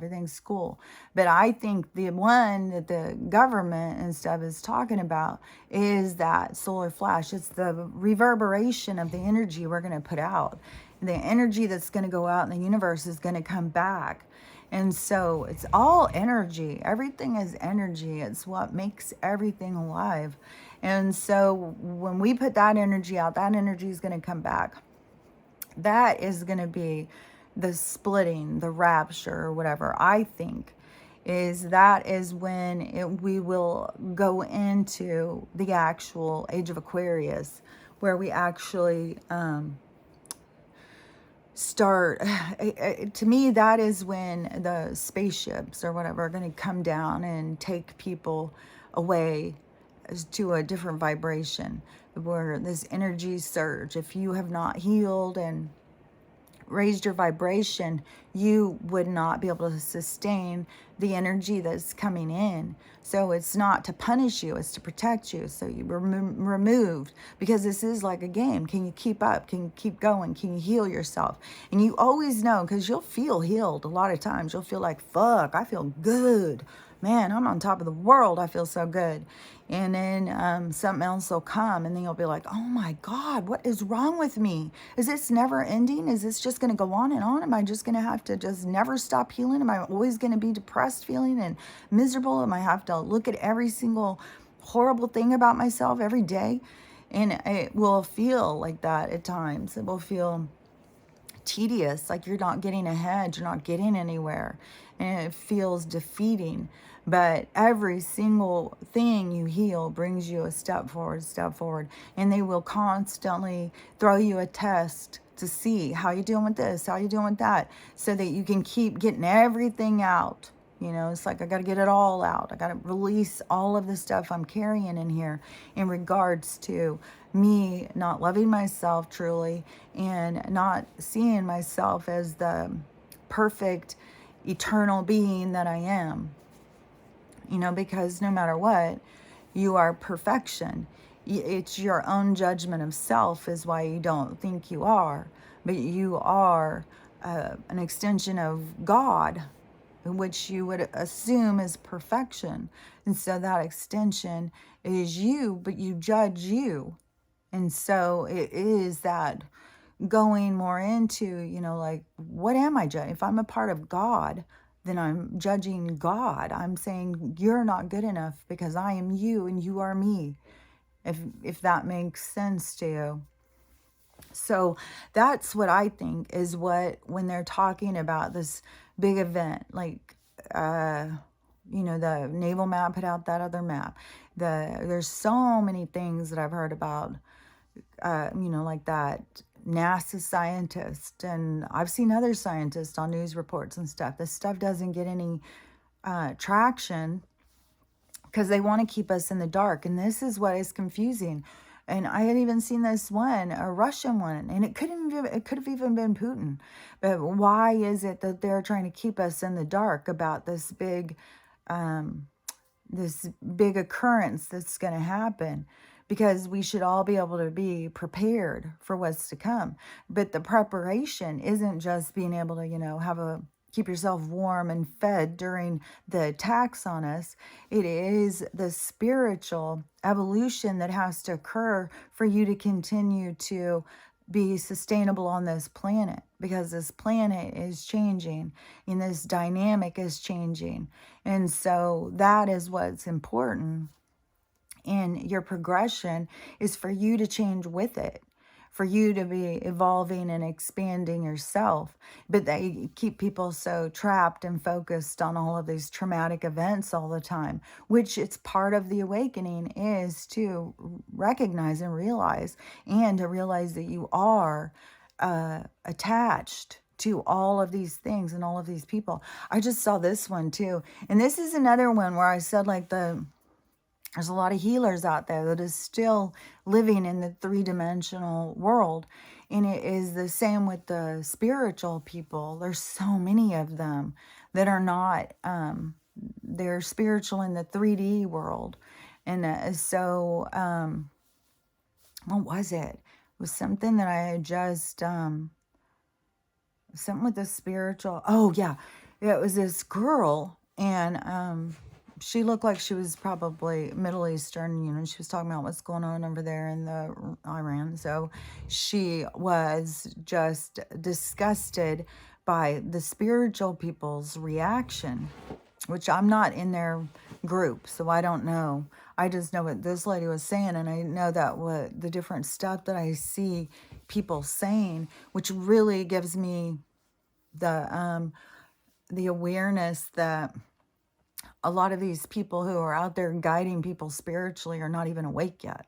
But I think the one that the government and stuff is talking about is that solar flash. It's the reverberation of the energy we're going to put out. The energy that's going to go out in the universe is going to come back. And so it's all energy. Everything is energy. It's what makes everything alive. And so when we put that energy out, that energy is going to come back. That is going to be the splitting, the rapture, or whatever. I think is when we will go into the actual Age of Aquarius, where we actually start. To me, that is when the spaceships or whatever are going to come down and take people away to a different vibration, where this energy surge, if you have not healed and raised your vibration, you would not be able to sustain the energy that's coming in. So it's not to punish you, it's to protect you. So you were removed, because this is like a game. Can you keep up? Can you keep going? Can you heal yourself? And you always know, because you'll feel healed a lot of times. You'll feel like, fuck, I feel good. Man, I'm on top of the world. I feel so good. And then something else will come, and then you'll be like, oh my God, what is wrong with me? Is this never ending? Is this just going to go on and on? Am I just going to have to just never stop healing? Am I always going to be depressed feeling and miserable? Am I have to look at every single horrible thing about myself every day? And it will feel like that at times. It will feel tedious, like you're not getting ahead, you're not getting anywhere, and it feels defeating. But every single thing you heal brings you a step forward, and they will constantly throw you a test to see how you doing with this, how you doing with that, so that you can keep getting everything out. You know, it's like I got to get it all out. I got to release all of the stuff I'm carrying in here in regards to me not loving myself truly and not seeing myself as the perfect eternal being that I am. You know, because no matter what, you are perfection. It's your own judgment of self is why you don't think you are, but you are an extension of God, which you would assume is perfection. And so that extension is you, but you judge you. And so it is that going more into, you know, like, what am I judging? If I'm a part of God, then I'm judging God. I'm saying you're not good enough because I am you and you are me. If that makes sense to you. So that's what I think is what, when they're talking about this big event, like, you know, the naval map put out that other map. There's so many things that I've heard about, you know, like that NASA scientist, and I've seen other scientists on news reports and stuff. This stuff doesn't get any traction because they want to keep us in the dark. And this is what is confusing. And I had even seen this one, a Russian one, and it could have even been Putin. But why is it that they're trying to keep us in the dark about this big occurrence that's going to happen? Because we should all be able to be prepared for what's to come. But the preparation isn't just being able to, you know, keep yourself warm and fed during the attacks on us. It is the spiritual evolution that has to occur for you to continue to be sustainable on this planet, because this planet is changing and this dynamic is changing. And so that is what's important. And your progression is for you to change with it, for you to be evolving and expanding yourself. But they keep people so trapped and focused on all of these traumatic events all the time, which it's part of the awakening is to recognize and realize, and to realize that you are attached to all of these things and all of these people. I just saw this one too. And this is another one where I said, like, there's a lot of healers out there that is still living in the three-dimensional world. And it is the same with the spiritual people. There's so many of them that are not, they're spiritual in the 3D world. And so, what was it? It was something that I had just, something with the spiritual. Oh, yeah. It was this girl, and she looked like she was probably Middle Eastern, you know, she was talking about what's going on over there in the Iran. So she was just disgusted by the spiritual people's reaction, which I'm not in their group, so I don't know. I just know what this lady was saying, and I know that what the different stuff that I see people saying, which really gives me the awareness that a lot of these people who are out there guiding people spiritually are not even awake yet.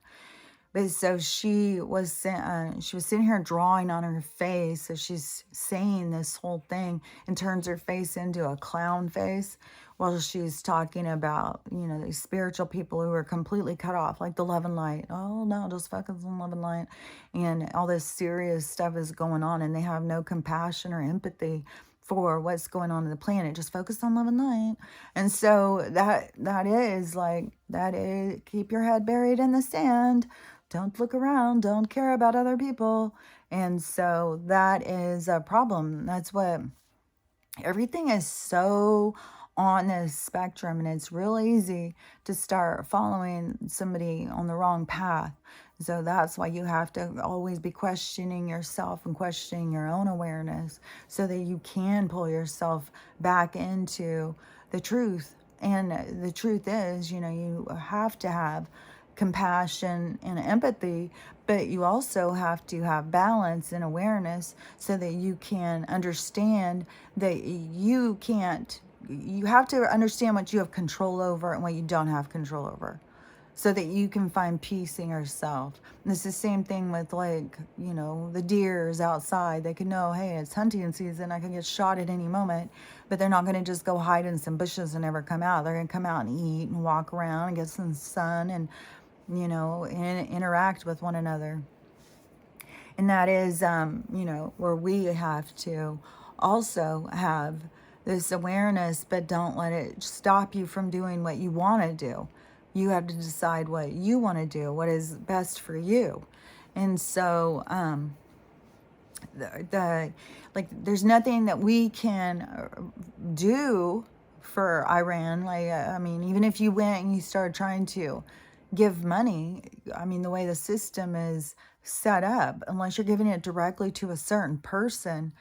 But so she was sitting here drawing on her face. So she's saying this whole thing and turns her face into a clown face, while she's talking about, these spiritual people who are completely cut off, like the love and light. Oh no, just focus on love and light. And all this serious stuff is going on, and they have no compassion or empathy for what's going on in the planet. Just focus on love and light. And so that is keep your head buried in the sand. Don't look around. Don't care about other people. And so that is a problem. That's what everything is so on this spectrum, and it's real easy to start following somebody on the wrong path. So that's why you have to always be questioning yourself and questioning your own awareness so that you can pull yourself back into the truth. And the truth is, you have to have compassion and empathy, but you also have to have balance and awareness so that you can understand that you have to understand what you have control over and what you don't have control over, so that you can find peace in yourself. And it's the same thing with, like, the deers outside. They can know, hey, it's hunting season. I can get shot at any moment, but they're not going to just go hide in some bushes and never come out. They're going to come out and eat and walk around and get some sun and, and interact with one another. And that is, where we have to also have this awareness, but don't let it stop you from doing what you want to do. You have to decide what you want to do, what is best for you. And so, there's nothing that we can do for Iran. Even if you went and you started trying to give money, the way the system is set up, unless you're giving it directly to a certain person,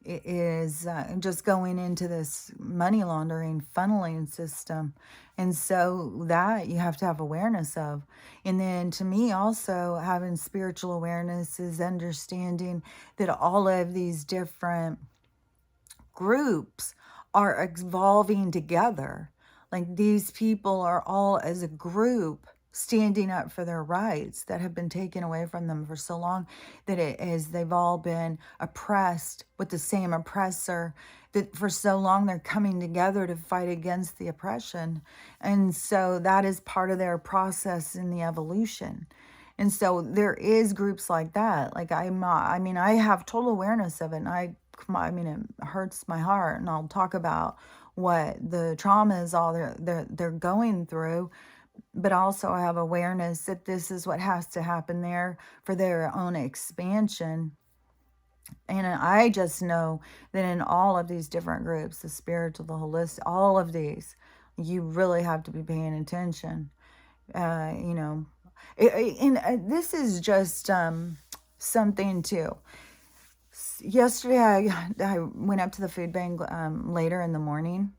it is just going into this money laundering funneling system. And so that you have to have awareness of. And then, to me, also having spiritual awareness is understanding that all of these different groups are evolving together. Like, these people are all, as a group, standing up for their rights that have been taken away from them for so long, that they've all been oppressed with the same oppressor, that for so long they're coming together to fight against the oppression. And so that is part of their process in the evolution. And so there is groups like that. Like, I have total awareness of it, and it hurts my heart, and I'll talk about what the trauma is all they're going through. But also I have awareness that this is what has to happen there for their own expansion. And I just know that in all of these different groups, the spiritual, the holistic, all of these, you really have to be paying attention. And this is just something too. Yesterday, I went up to the food bank later in the morning.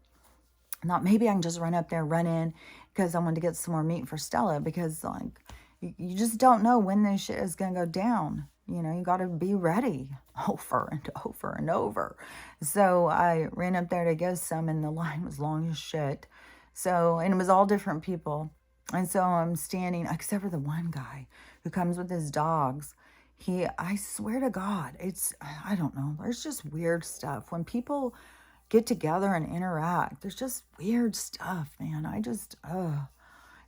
I thought maybe I can just run in, because I wanted to get some more meat for Stella, because, like, you just don't know when this shit is going to go down. You got to be ready over and over and over. So I ran up there to get some, and the line was long as shit. So, and it was all different people. And so I'm standing, except for the one guy who comes with his dogs. I swear to God, I don't know, there's just weird stuff. When people get together and interact, there's just weird stuff, man.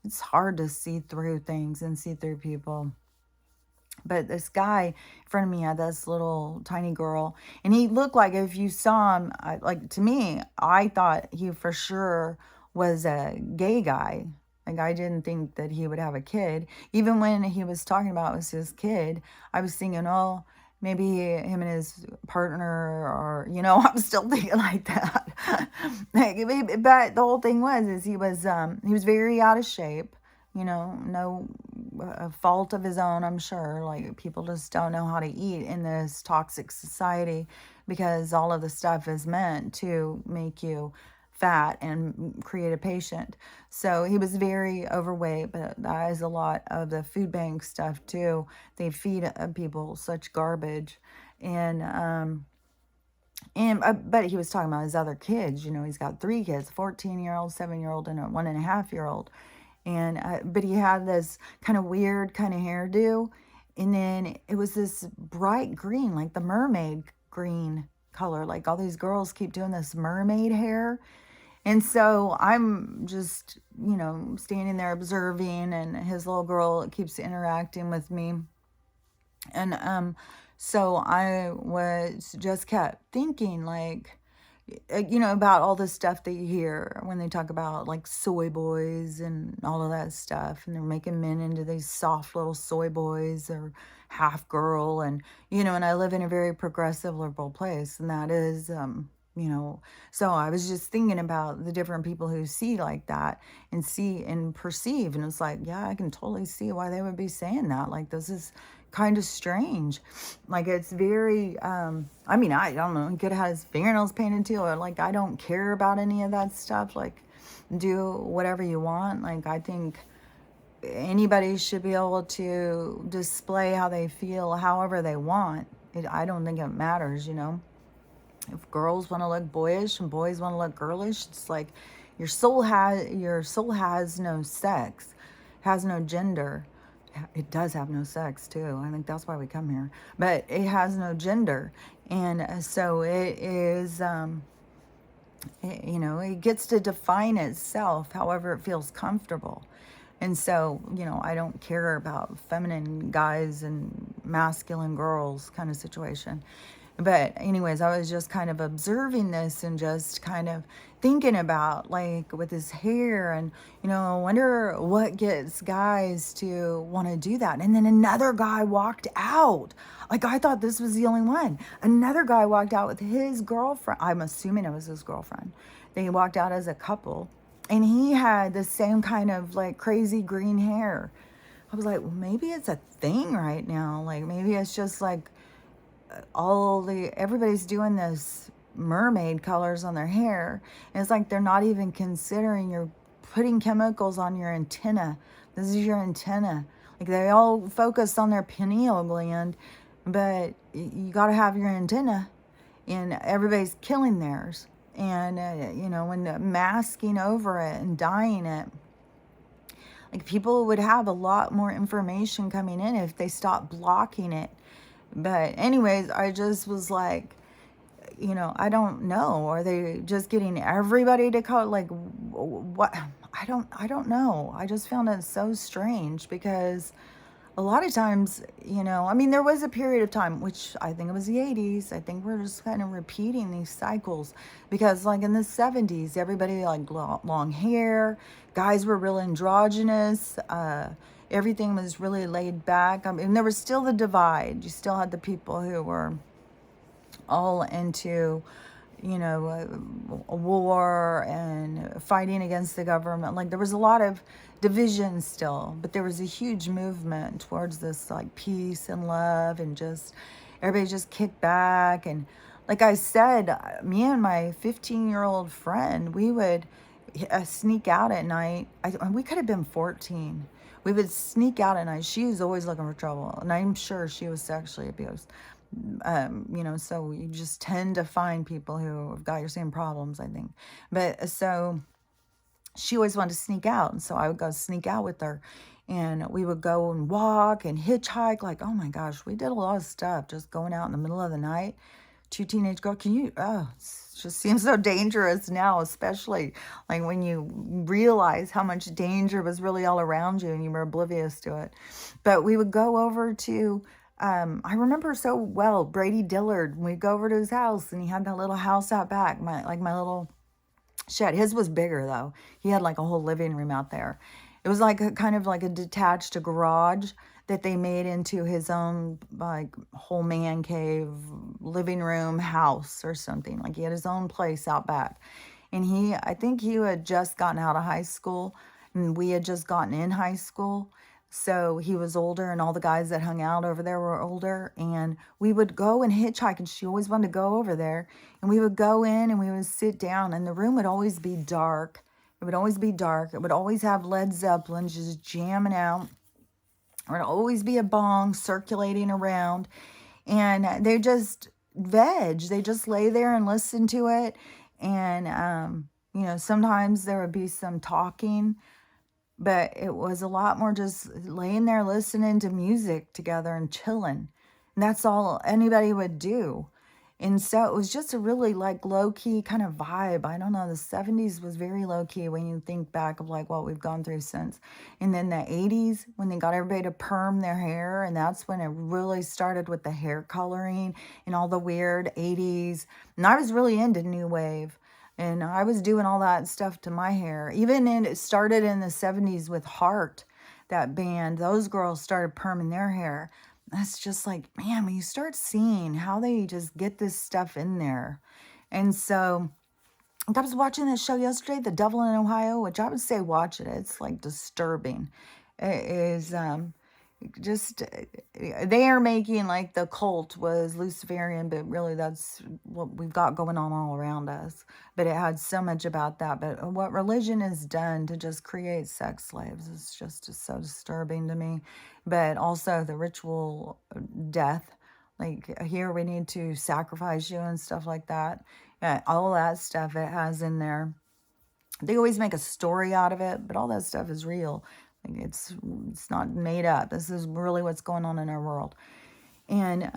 It's hard to see through things and see through people. But this guy in front of me had this little tiny girl, and he looked like, if you saw him, to me, I thought he for sure was a gay guy. Like, I didn't think that he would have a kid. Even when he was talking about it was his kid, I was thinking, oh, maybe him and his partner, or, I'm still thinking like that. But the whole thing is he was very out of shape, no fault of his own, I'm sure. Like, people just don't know how to eat in this toxic society, because all of the stuff is meant to make you fat and create a patient. So he was very overweight, but that is a lot of the food bank stuff too. They feed people such garbage. But he was talking about his other kids. He's got 3 kids, a 14-year-old, 7-year-old, and a 1.5-year-old. But he had this kind of weird kind of hairdo. And then it was this bright green, like the mermaid green color. Like, all these girls keep doing this mermaid hair. And so I'm just, standing there observing, and his little girl keeps interacting with me. And so I was just kept thinking, like, about all the stuff that you hear when they talk about like soy boys and all of that stuff. And they're making men into these soft little soy boys or half girl. And, and I live in a very progressive liberal place. And that is, so I was just thinking about the different people who see like that and see and perceive. And it's like, yeah, I can totally see why they would be saying that. Like, this is kind of strange. Like, it's very, I don't know, he could have had his fingernails painted too. Or like, I don't care about any of that stuff. Like, do whatever you want. Like, I think anybody should be able to display how they feel however they want. I don't think it matters. If girls want to look boyish and boys want to look girlish, it's like your soul has no sex, has no gender. It does have no sex too. I think that's why we come here. But it has no gender, and so it is. It gets to define itself however it feels comfortable. And so, I don't care about feminine guys and masculine girls kind of situation. But anyways, I was just kind of observing this and just kind of thinking about, like, with his hair, and I wonder what gets guys to want to do that. And then another guy walked out. Like, I thought this was the only one. Another guy walked out with his girlfriend. I'm assuming it was his girlfriend. They walked out as a couple, and he had the same kind of like crazy green hair. I was like, well, maybe it's a thing right now. Like, maybe it's just like everybody's doing this mermaid colors on their hair. And it's like they're not even considering you're putting chemicals on your antenna. This is your antenna. Like, they all focus on their pineal gland, but you got to have your antenna, and everybody's killing theirs. And when masking over it and dyeing it, like, people would have a lot more information coming in if they stopped blocking it. But anyways, I just was like, I don't know. Are they just getting everybody to call? Like, what? I don't know. I just found it so strange, because a lot of times, there was a period of time, which I think it was the 80s. I think we're just kind of repeating these cycles, because like in the 70s, everybody like long hair, guys were real androgynous. Everything was really laid back. There was still the divide. You still had the people who were all into, a war and fighting against the government. Like, there was a lot of division still, but there was a huge movement towards this like peace and love, and just everybody just kicked back. And like I said, me and my 15-year-old friend, we would sneak out at night. We could have been 14. We would sneak out at night. She was always looking for trouble, and I'm sure she was sexually abused. So you just tend to find people who have got your same problems, I think. But so she always wanted to sneak out, and so I would go sneak out with her, and we would go and walk and hitchhike. Like, oh my gosh, we did a lot of stuff just going out in the middle of the night. Two teenage girls. It just seems so dangerous now, especially like when you realize how much danger was really all around you and you were oblivious to it. But we would go over to, I remember so well, Brady Dillard. We'd go over to his house, and he had that little house out back, my little shed. His was bigger though. He had like a whole living room out there. It was like a kind of like a detached garage that they made into his own like whole man cave, living room, house or something. Like, he had his own place out back. And I think he had just gotten out of high school, and we had just gotten in high school. So he was older, and all the guys that hung out over there were older. And we would go and hitchhike, and she always wanted to go over there. And we would go in and we would sit down, and the room would always be dark. It would always be dark. It would always have Led Zeppelin just jamming out. There would always be a bong circulating around. And they just veg. They just lay there and listen to it. And, sometimes there would be some talking, but it was a lot more just laying there listening to music together and chilling. And that's all anybody would do. And so it was just a really like low key kind of vibe. I don't know. The 70s was very low key when you think back of like what we've gone through since. And then the 80s, when they got everybody to perm their hair, and that's when it really started with the hair coloring and all the weird 80s. And I was really into new wave. And I was doing all that stuff to my hair. Even it started in the 70s with Hart, that band. Those girls started perming their hair. That's just like, man, when you start seeing how they just get this stuff in there. And so I was watching this show yesterday, The Devil in Ohio, which I would say watch it. It's like disturbing. It is just they are making like the cult was Luciferian, but really that's what we've got going on all around us. But it had so much about that. But what religion has done to just create sex slaves is just so disturbing to me. But also the ritual death, like here we need to sacrifice you and stuff like that. Yeah, all that stuff it has in there. They always make a story out of it, but all that stuff is real. Like it's not made up. This is really what's going on in our world. And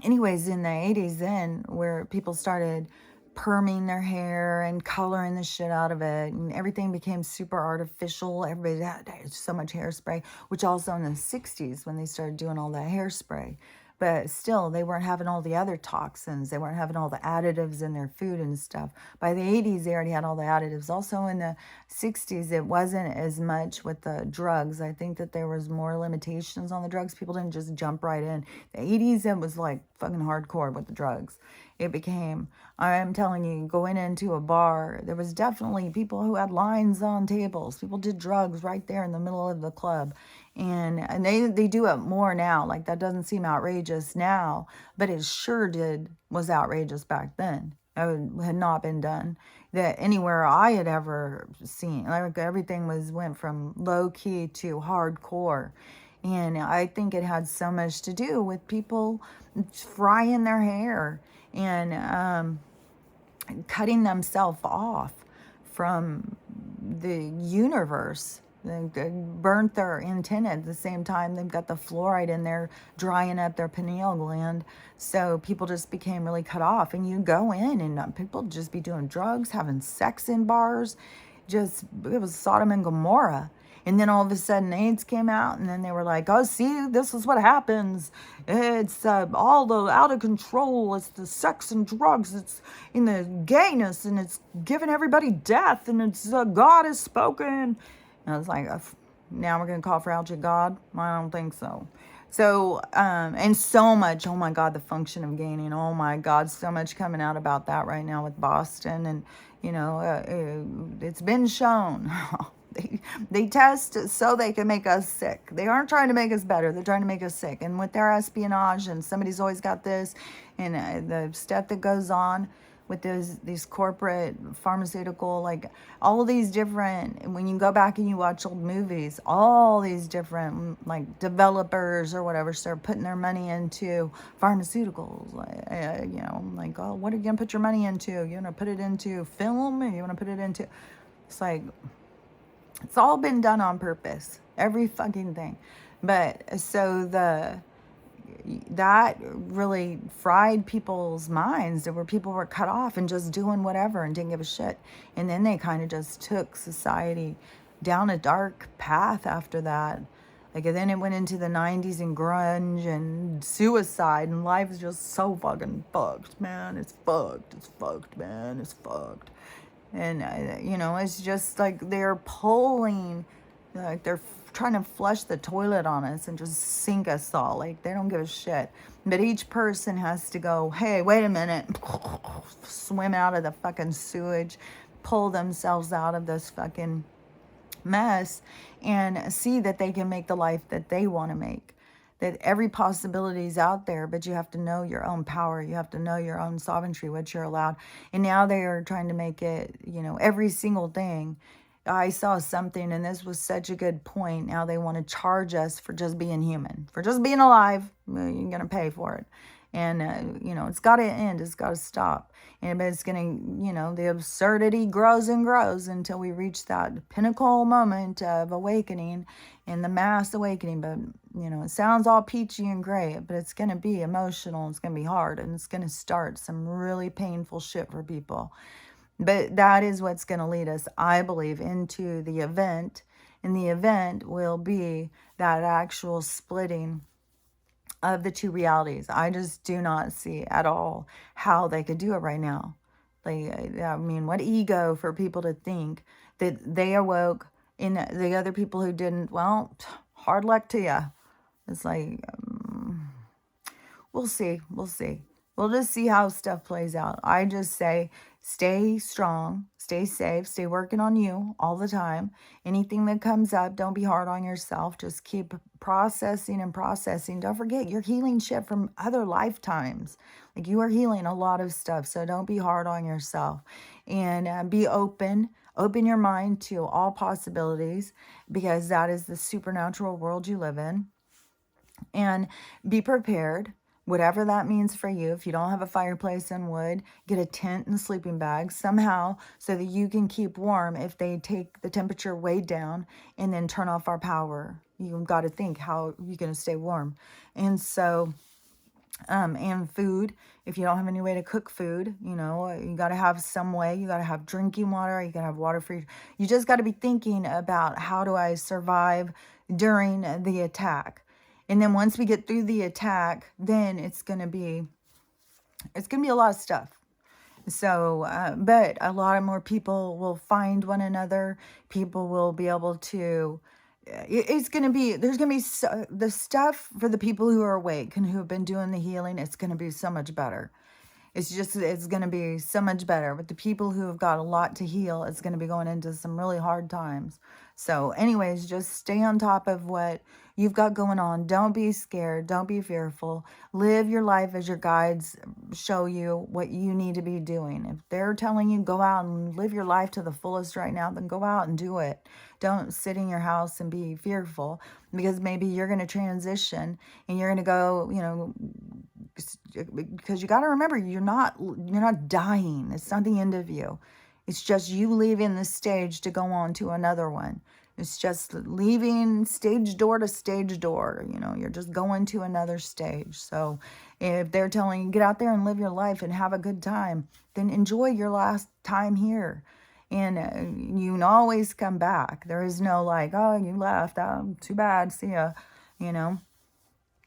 anyways, in the 80s then, where people started perming their hair and coloring the shit out of it, and everything became super artificial. Everybody had so much hairspray, which also in the 60s when they started doing all that hairspray. But still, they weren't having all the other toxins. They weren't having all the additives in their food and stuff. By the 80s, they already had all the additives. Also in the 60s, it wasn't as much with the drugs. I think that there was more limitations on the drugs. People didn't just jump right in. The 80s, it was like fucking hardcore with the drugs. It became, I'm telling you, going into a bar, there was definitely people who had lines on tables. People did drugs right there in the middle of the club. And they do it more now. Like that doesn't seem outrageous now, but it sure was outrageous back then. It had not been done that anywhere I had ever seen. Like everything went from low key to hardcore. And I think it had so much to do with people frying their hair and cutting themselves off from the universe. They burnt their antenna at the same time. They've got the fluoride in there drying up their pineal gland. So people just became really cut off. And you go in and people just be doing drugs, having sex in bars. It was Sodom and Gomorrah. And then all of a sudden AIDS came out, and then they were like, oh, see, this is what happens. It's all the out of control. It's the sex and drugs. It's in the gayness, and it's giving everybody death, and it's God has spoken. And I was like, now we're going to call for algae God? I don't think so. So, and so much, oh my God, the function of gaining. Oh my God, so much coming out about that right now with Boston. And, it's been shown. They test so they can make us sick. They aren't trying to make us better. They're trying to make us sick. And with their espionage, and somebody's always got this, and the stuff that goes on with these corporate pharmaceutical, like all these different, when you go back and you watch old movies, all these different like developers or whatever start putting their money into pharmaceuticals. Like, oh, what are you going to put your money into? You want to put it into film? Or you want to put it into, it's like, it's all been done on purpose. Every fucking thing. But so that really fried people's minds, where people were cut off and just doing whatever and didn't give a shit. And then they kind of just took society down a dark path after that. Like, and then it went into the 90s and grunge and suicide, and life is just so fucking fucked, man. It's fucked, man. It's fucked. And, it's just like they're pulling, like they're trying to flush the toilet on us and just sink us all. Like, they don't give a shit. But each person has to go, hey, wait a minute, swim out of the fucking sewage, pull themselves out of this fucking mess, and see that they can make the life that they want to make. That every possibility is out there, but you have to know your own power. You have to know your own sovereignty, what you're allowed. And now they are trying to make it, every single thing. I saw something, and this was such a good point. Now they want to charge us for just being human, for just being alive. You're going to pay for it. And, it's got to end. It's got to stop. And it's going to, the absurdity grows and grows until we reach that pinnacle moment of awakening and the mass awakening. But it sounds all peachy and great, but it's going to be emotional. It's going to be hard, and it's going to start some really painful shit for people. But that is what's going to lead us, I believe, into the event. And the event will be that actual splitting of the two realities. I just do not see at all how they could do it right now. Like, I mean, what ego for people to think that they awoke and the other people who didn't, well, hard luck to you. It's like, we'll see. We'll see. We'll just see how stuff plays out. I just say, stay strong, stay safe, stay working on you all the time. Anything that comes up, don't be hard on yourself. Just keep processing and processing. Don't forget, you're healing shit from other lifetimes. Like, you are healing a lot of stuff. So don't be hard on yourself. And be open. Open your mind to all possibilities, because that is the supernatural world you live in. And be prepared, whatever that means for you. If you don't have a fireplace and wood, get a tent and sleeping bags somehow so that you can keep warm if they take the temperature way down and then turn off our power. You've got to think, how you're going to stay warm. And so, and food, if you don't have any way to cook food, you got to have some way. You got to have drinking water. You got to have water for you. You just got to be thinking about, how do I survive during the attack? And then once we get through the attack, then it's going to be a lot of stuff. So, but a lot of more people will find one another. People will be able to, there's going to be the stuff for the people who are awake and who have been doing the healing. It's going to be so much better. It's going to be so much better. But the people who have got a lot to heal, it's going to be going into some really hard times. So anyways, just stay on top of what you've got going on. Don't be scared. Don't be fearful. Live your life as your guides show you what you need to be doing. If they're telling you go out and live your life to the fullest right now, then go out and do it. Don't sit in your house and be fearful, because maybe you're going to transition and you're going to go, because you got to remember, you're not dying. It's not the end of you. It's just you leaving the stage to go on to another one. It's just leaving stage door to stage door. You're just going to another stage. So if they're telling you, get out there and live your life and have a good time, then enjoy your last time here. And you can always come back. There is no like, oh, you left. Oh, too bad. See ya.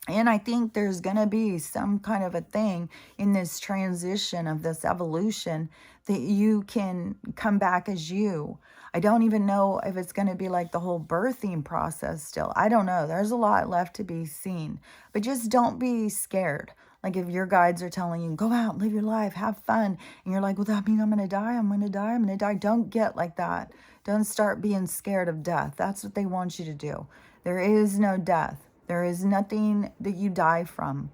And I think there's going to be some kind of a thing in this transition of this evolution that you can come back as you. I don't even know if it's going to be like the whole birthing process still. I don't know. There's a lot left to be seen. But just don't be scared. Like, if your guides are telling you, go out, live your life, have fun, and you're like, well, that means I'm going to die, I'm going to die, I'm going to die. Don't get like that. Don't start being scared of death. That's what they want you to do. There is no death. There is nothing that you die from.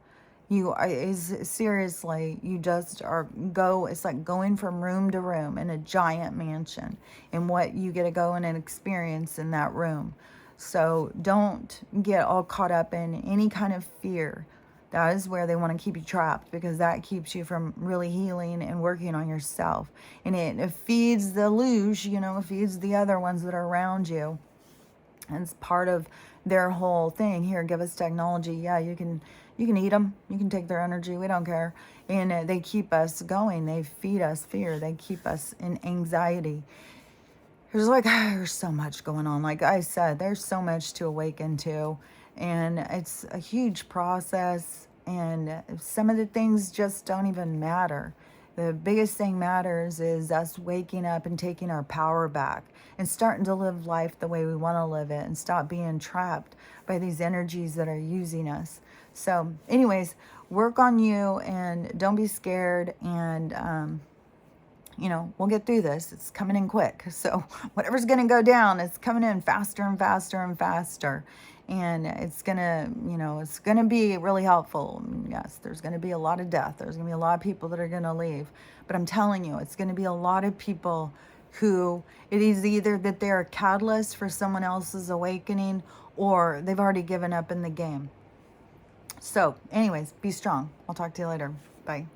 Seriously, you just it's like going from room to room in a giant mansion, and what you get to go in and experience in that room. So don't get all caught up in any kind of fear. That is where they want to keep you trapped, because that keeps you from really healing and working on yourself. And it feeds the illusion, it feeds the other ones that are around you. And it's part of their whole thing. Here, give us technology. Yeah, you can eat them. You can take their energy. We don't care. And they keep us going. They feed us fear. They keep us in anxiety. There's so much going on. Like I said, there's so much to awaken to. And it's a huge process. And some of the things just don't even matter. The biggest thing matters is us waking up and taking our power back and starting to live life the way we want to live it, and stop being trapped by these energies that are using us. So anyways, work on you and don't be scared. And, we'll get through this. It's coming in quick. So whatever's going to go down, it's coming in faster and faster and faster. And it's going to be really helpful. Yes, there's going to be a lot of death. There's going to be a lot of people that are going to leave. But I'm telling you, it's going to be a lot of people who, it is either that they're a catalyst for someone else's awakening, or they've already given up in the game. So anyways, be strong. I'll talk to you later. Bye.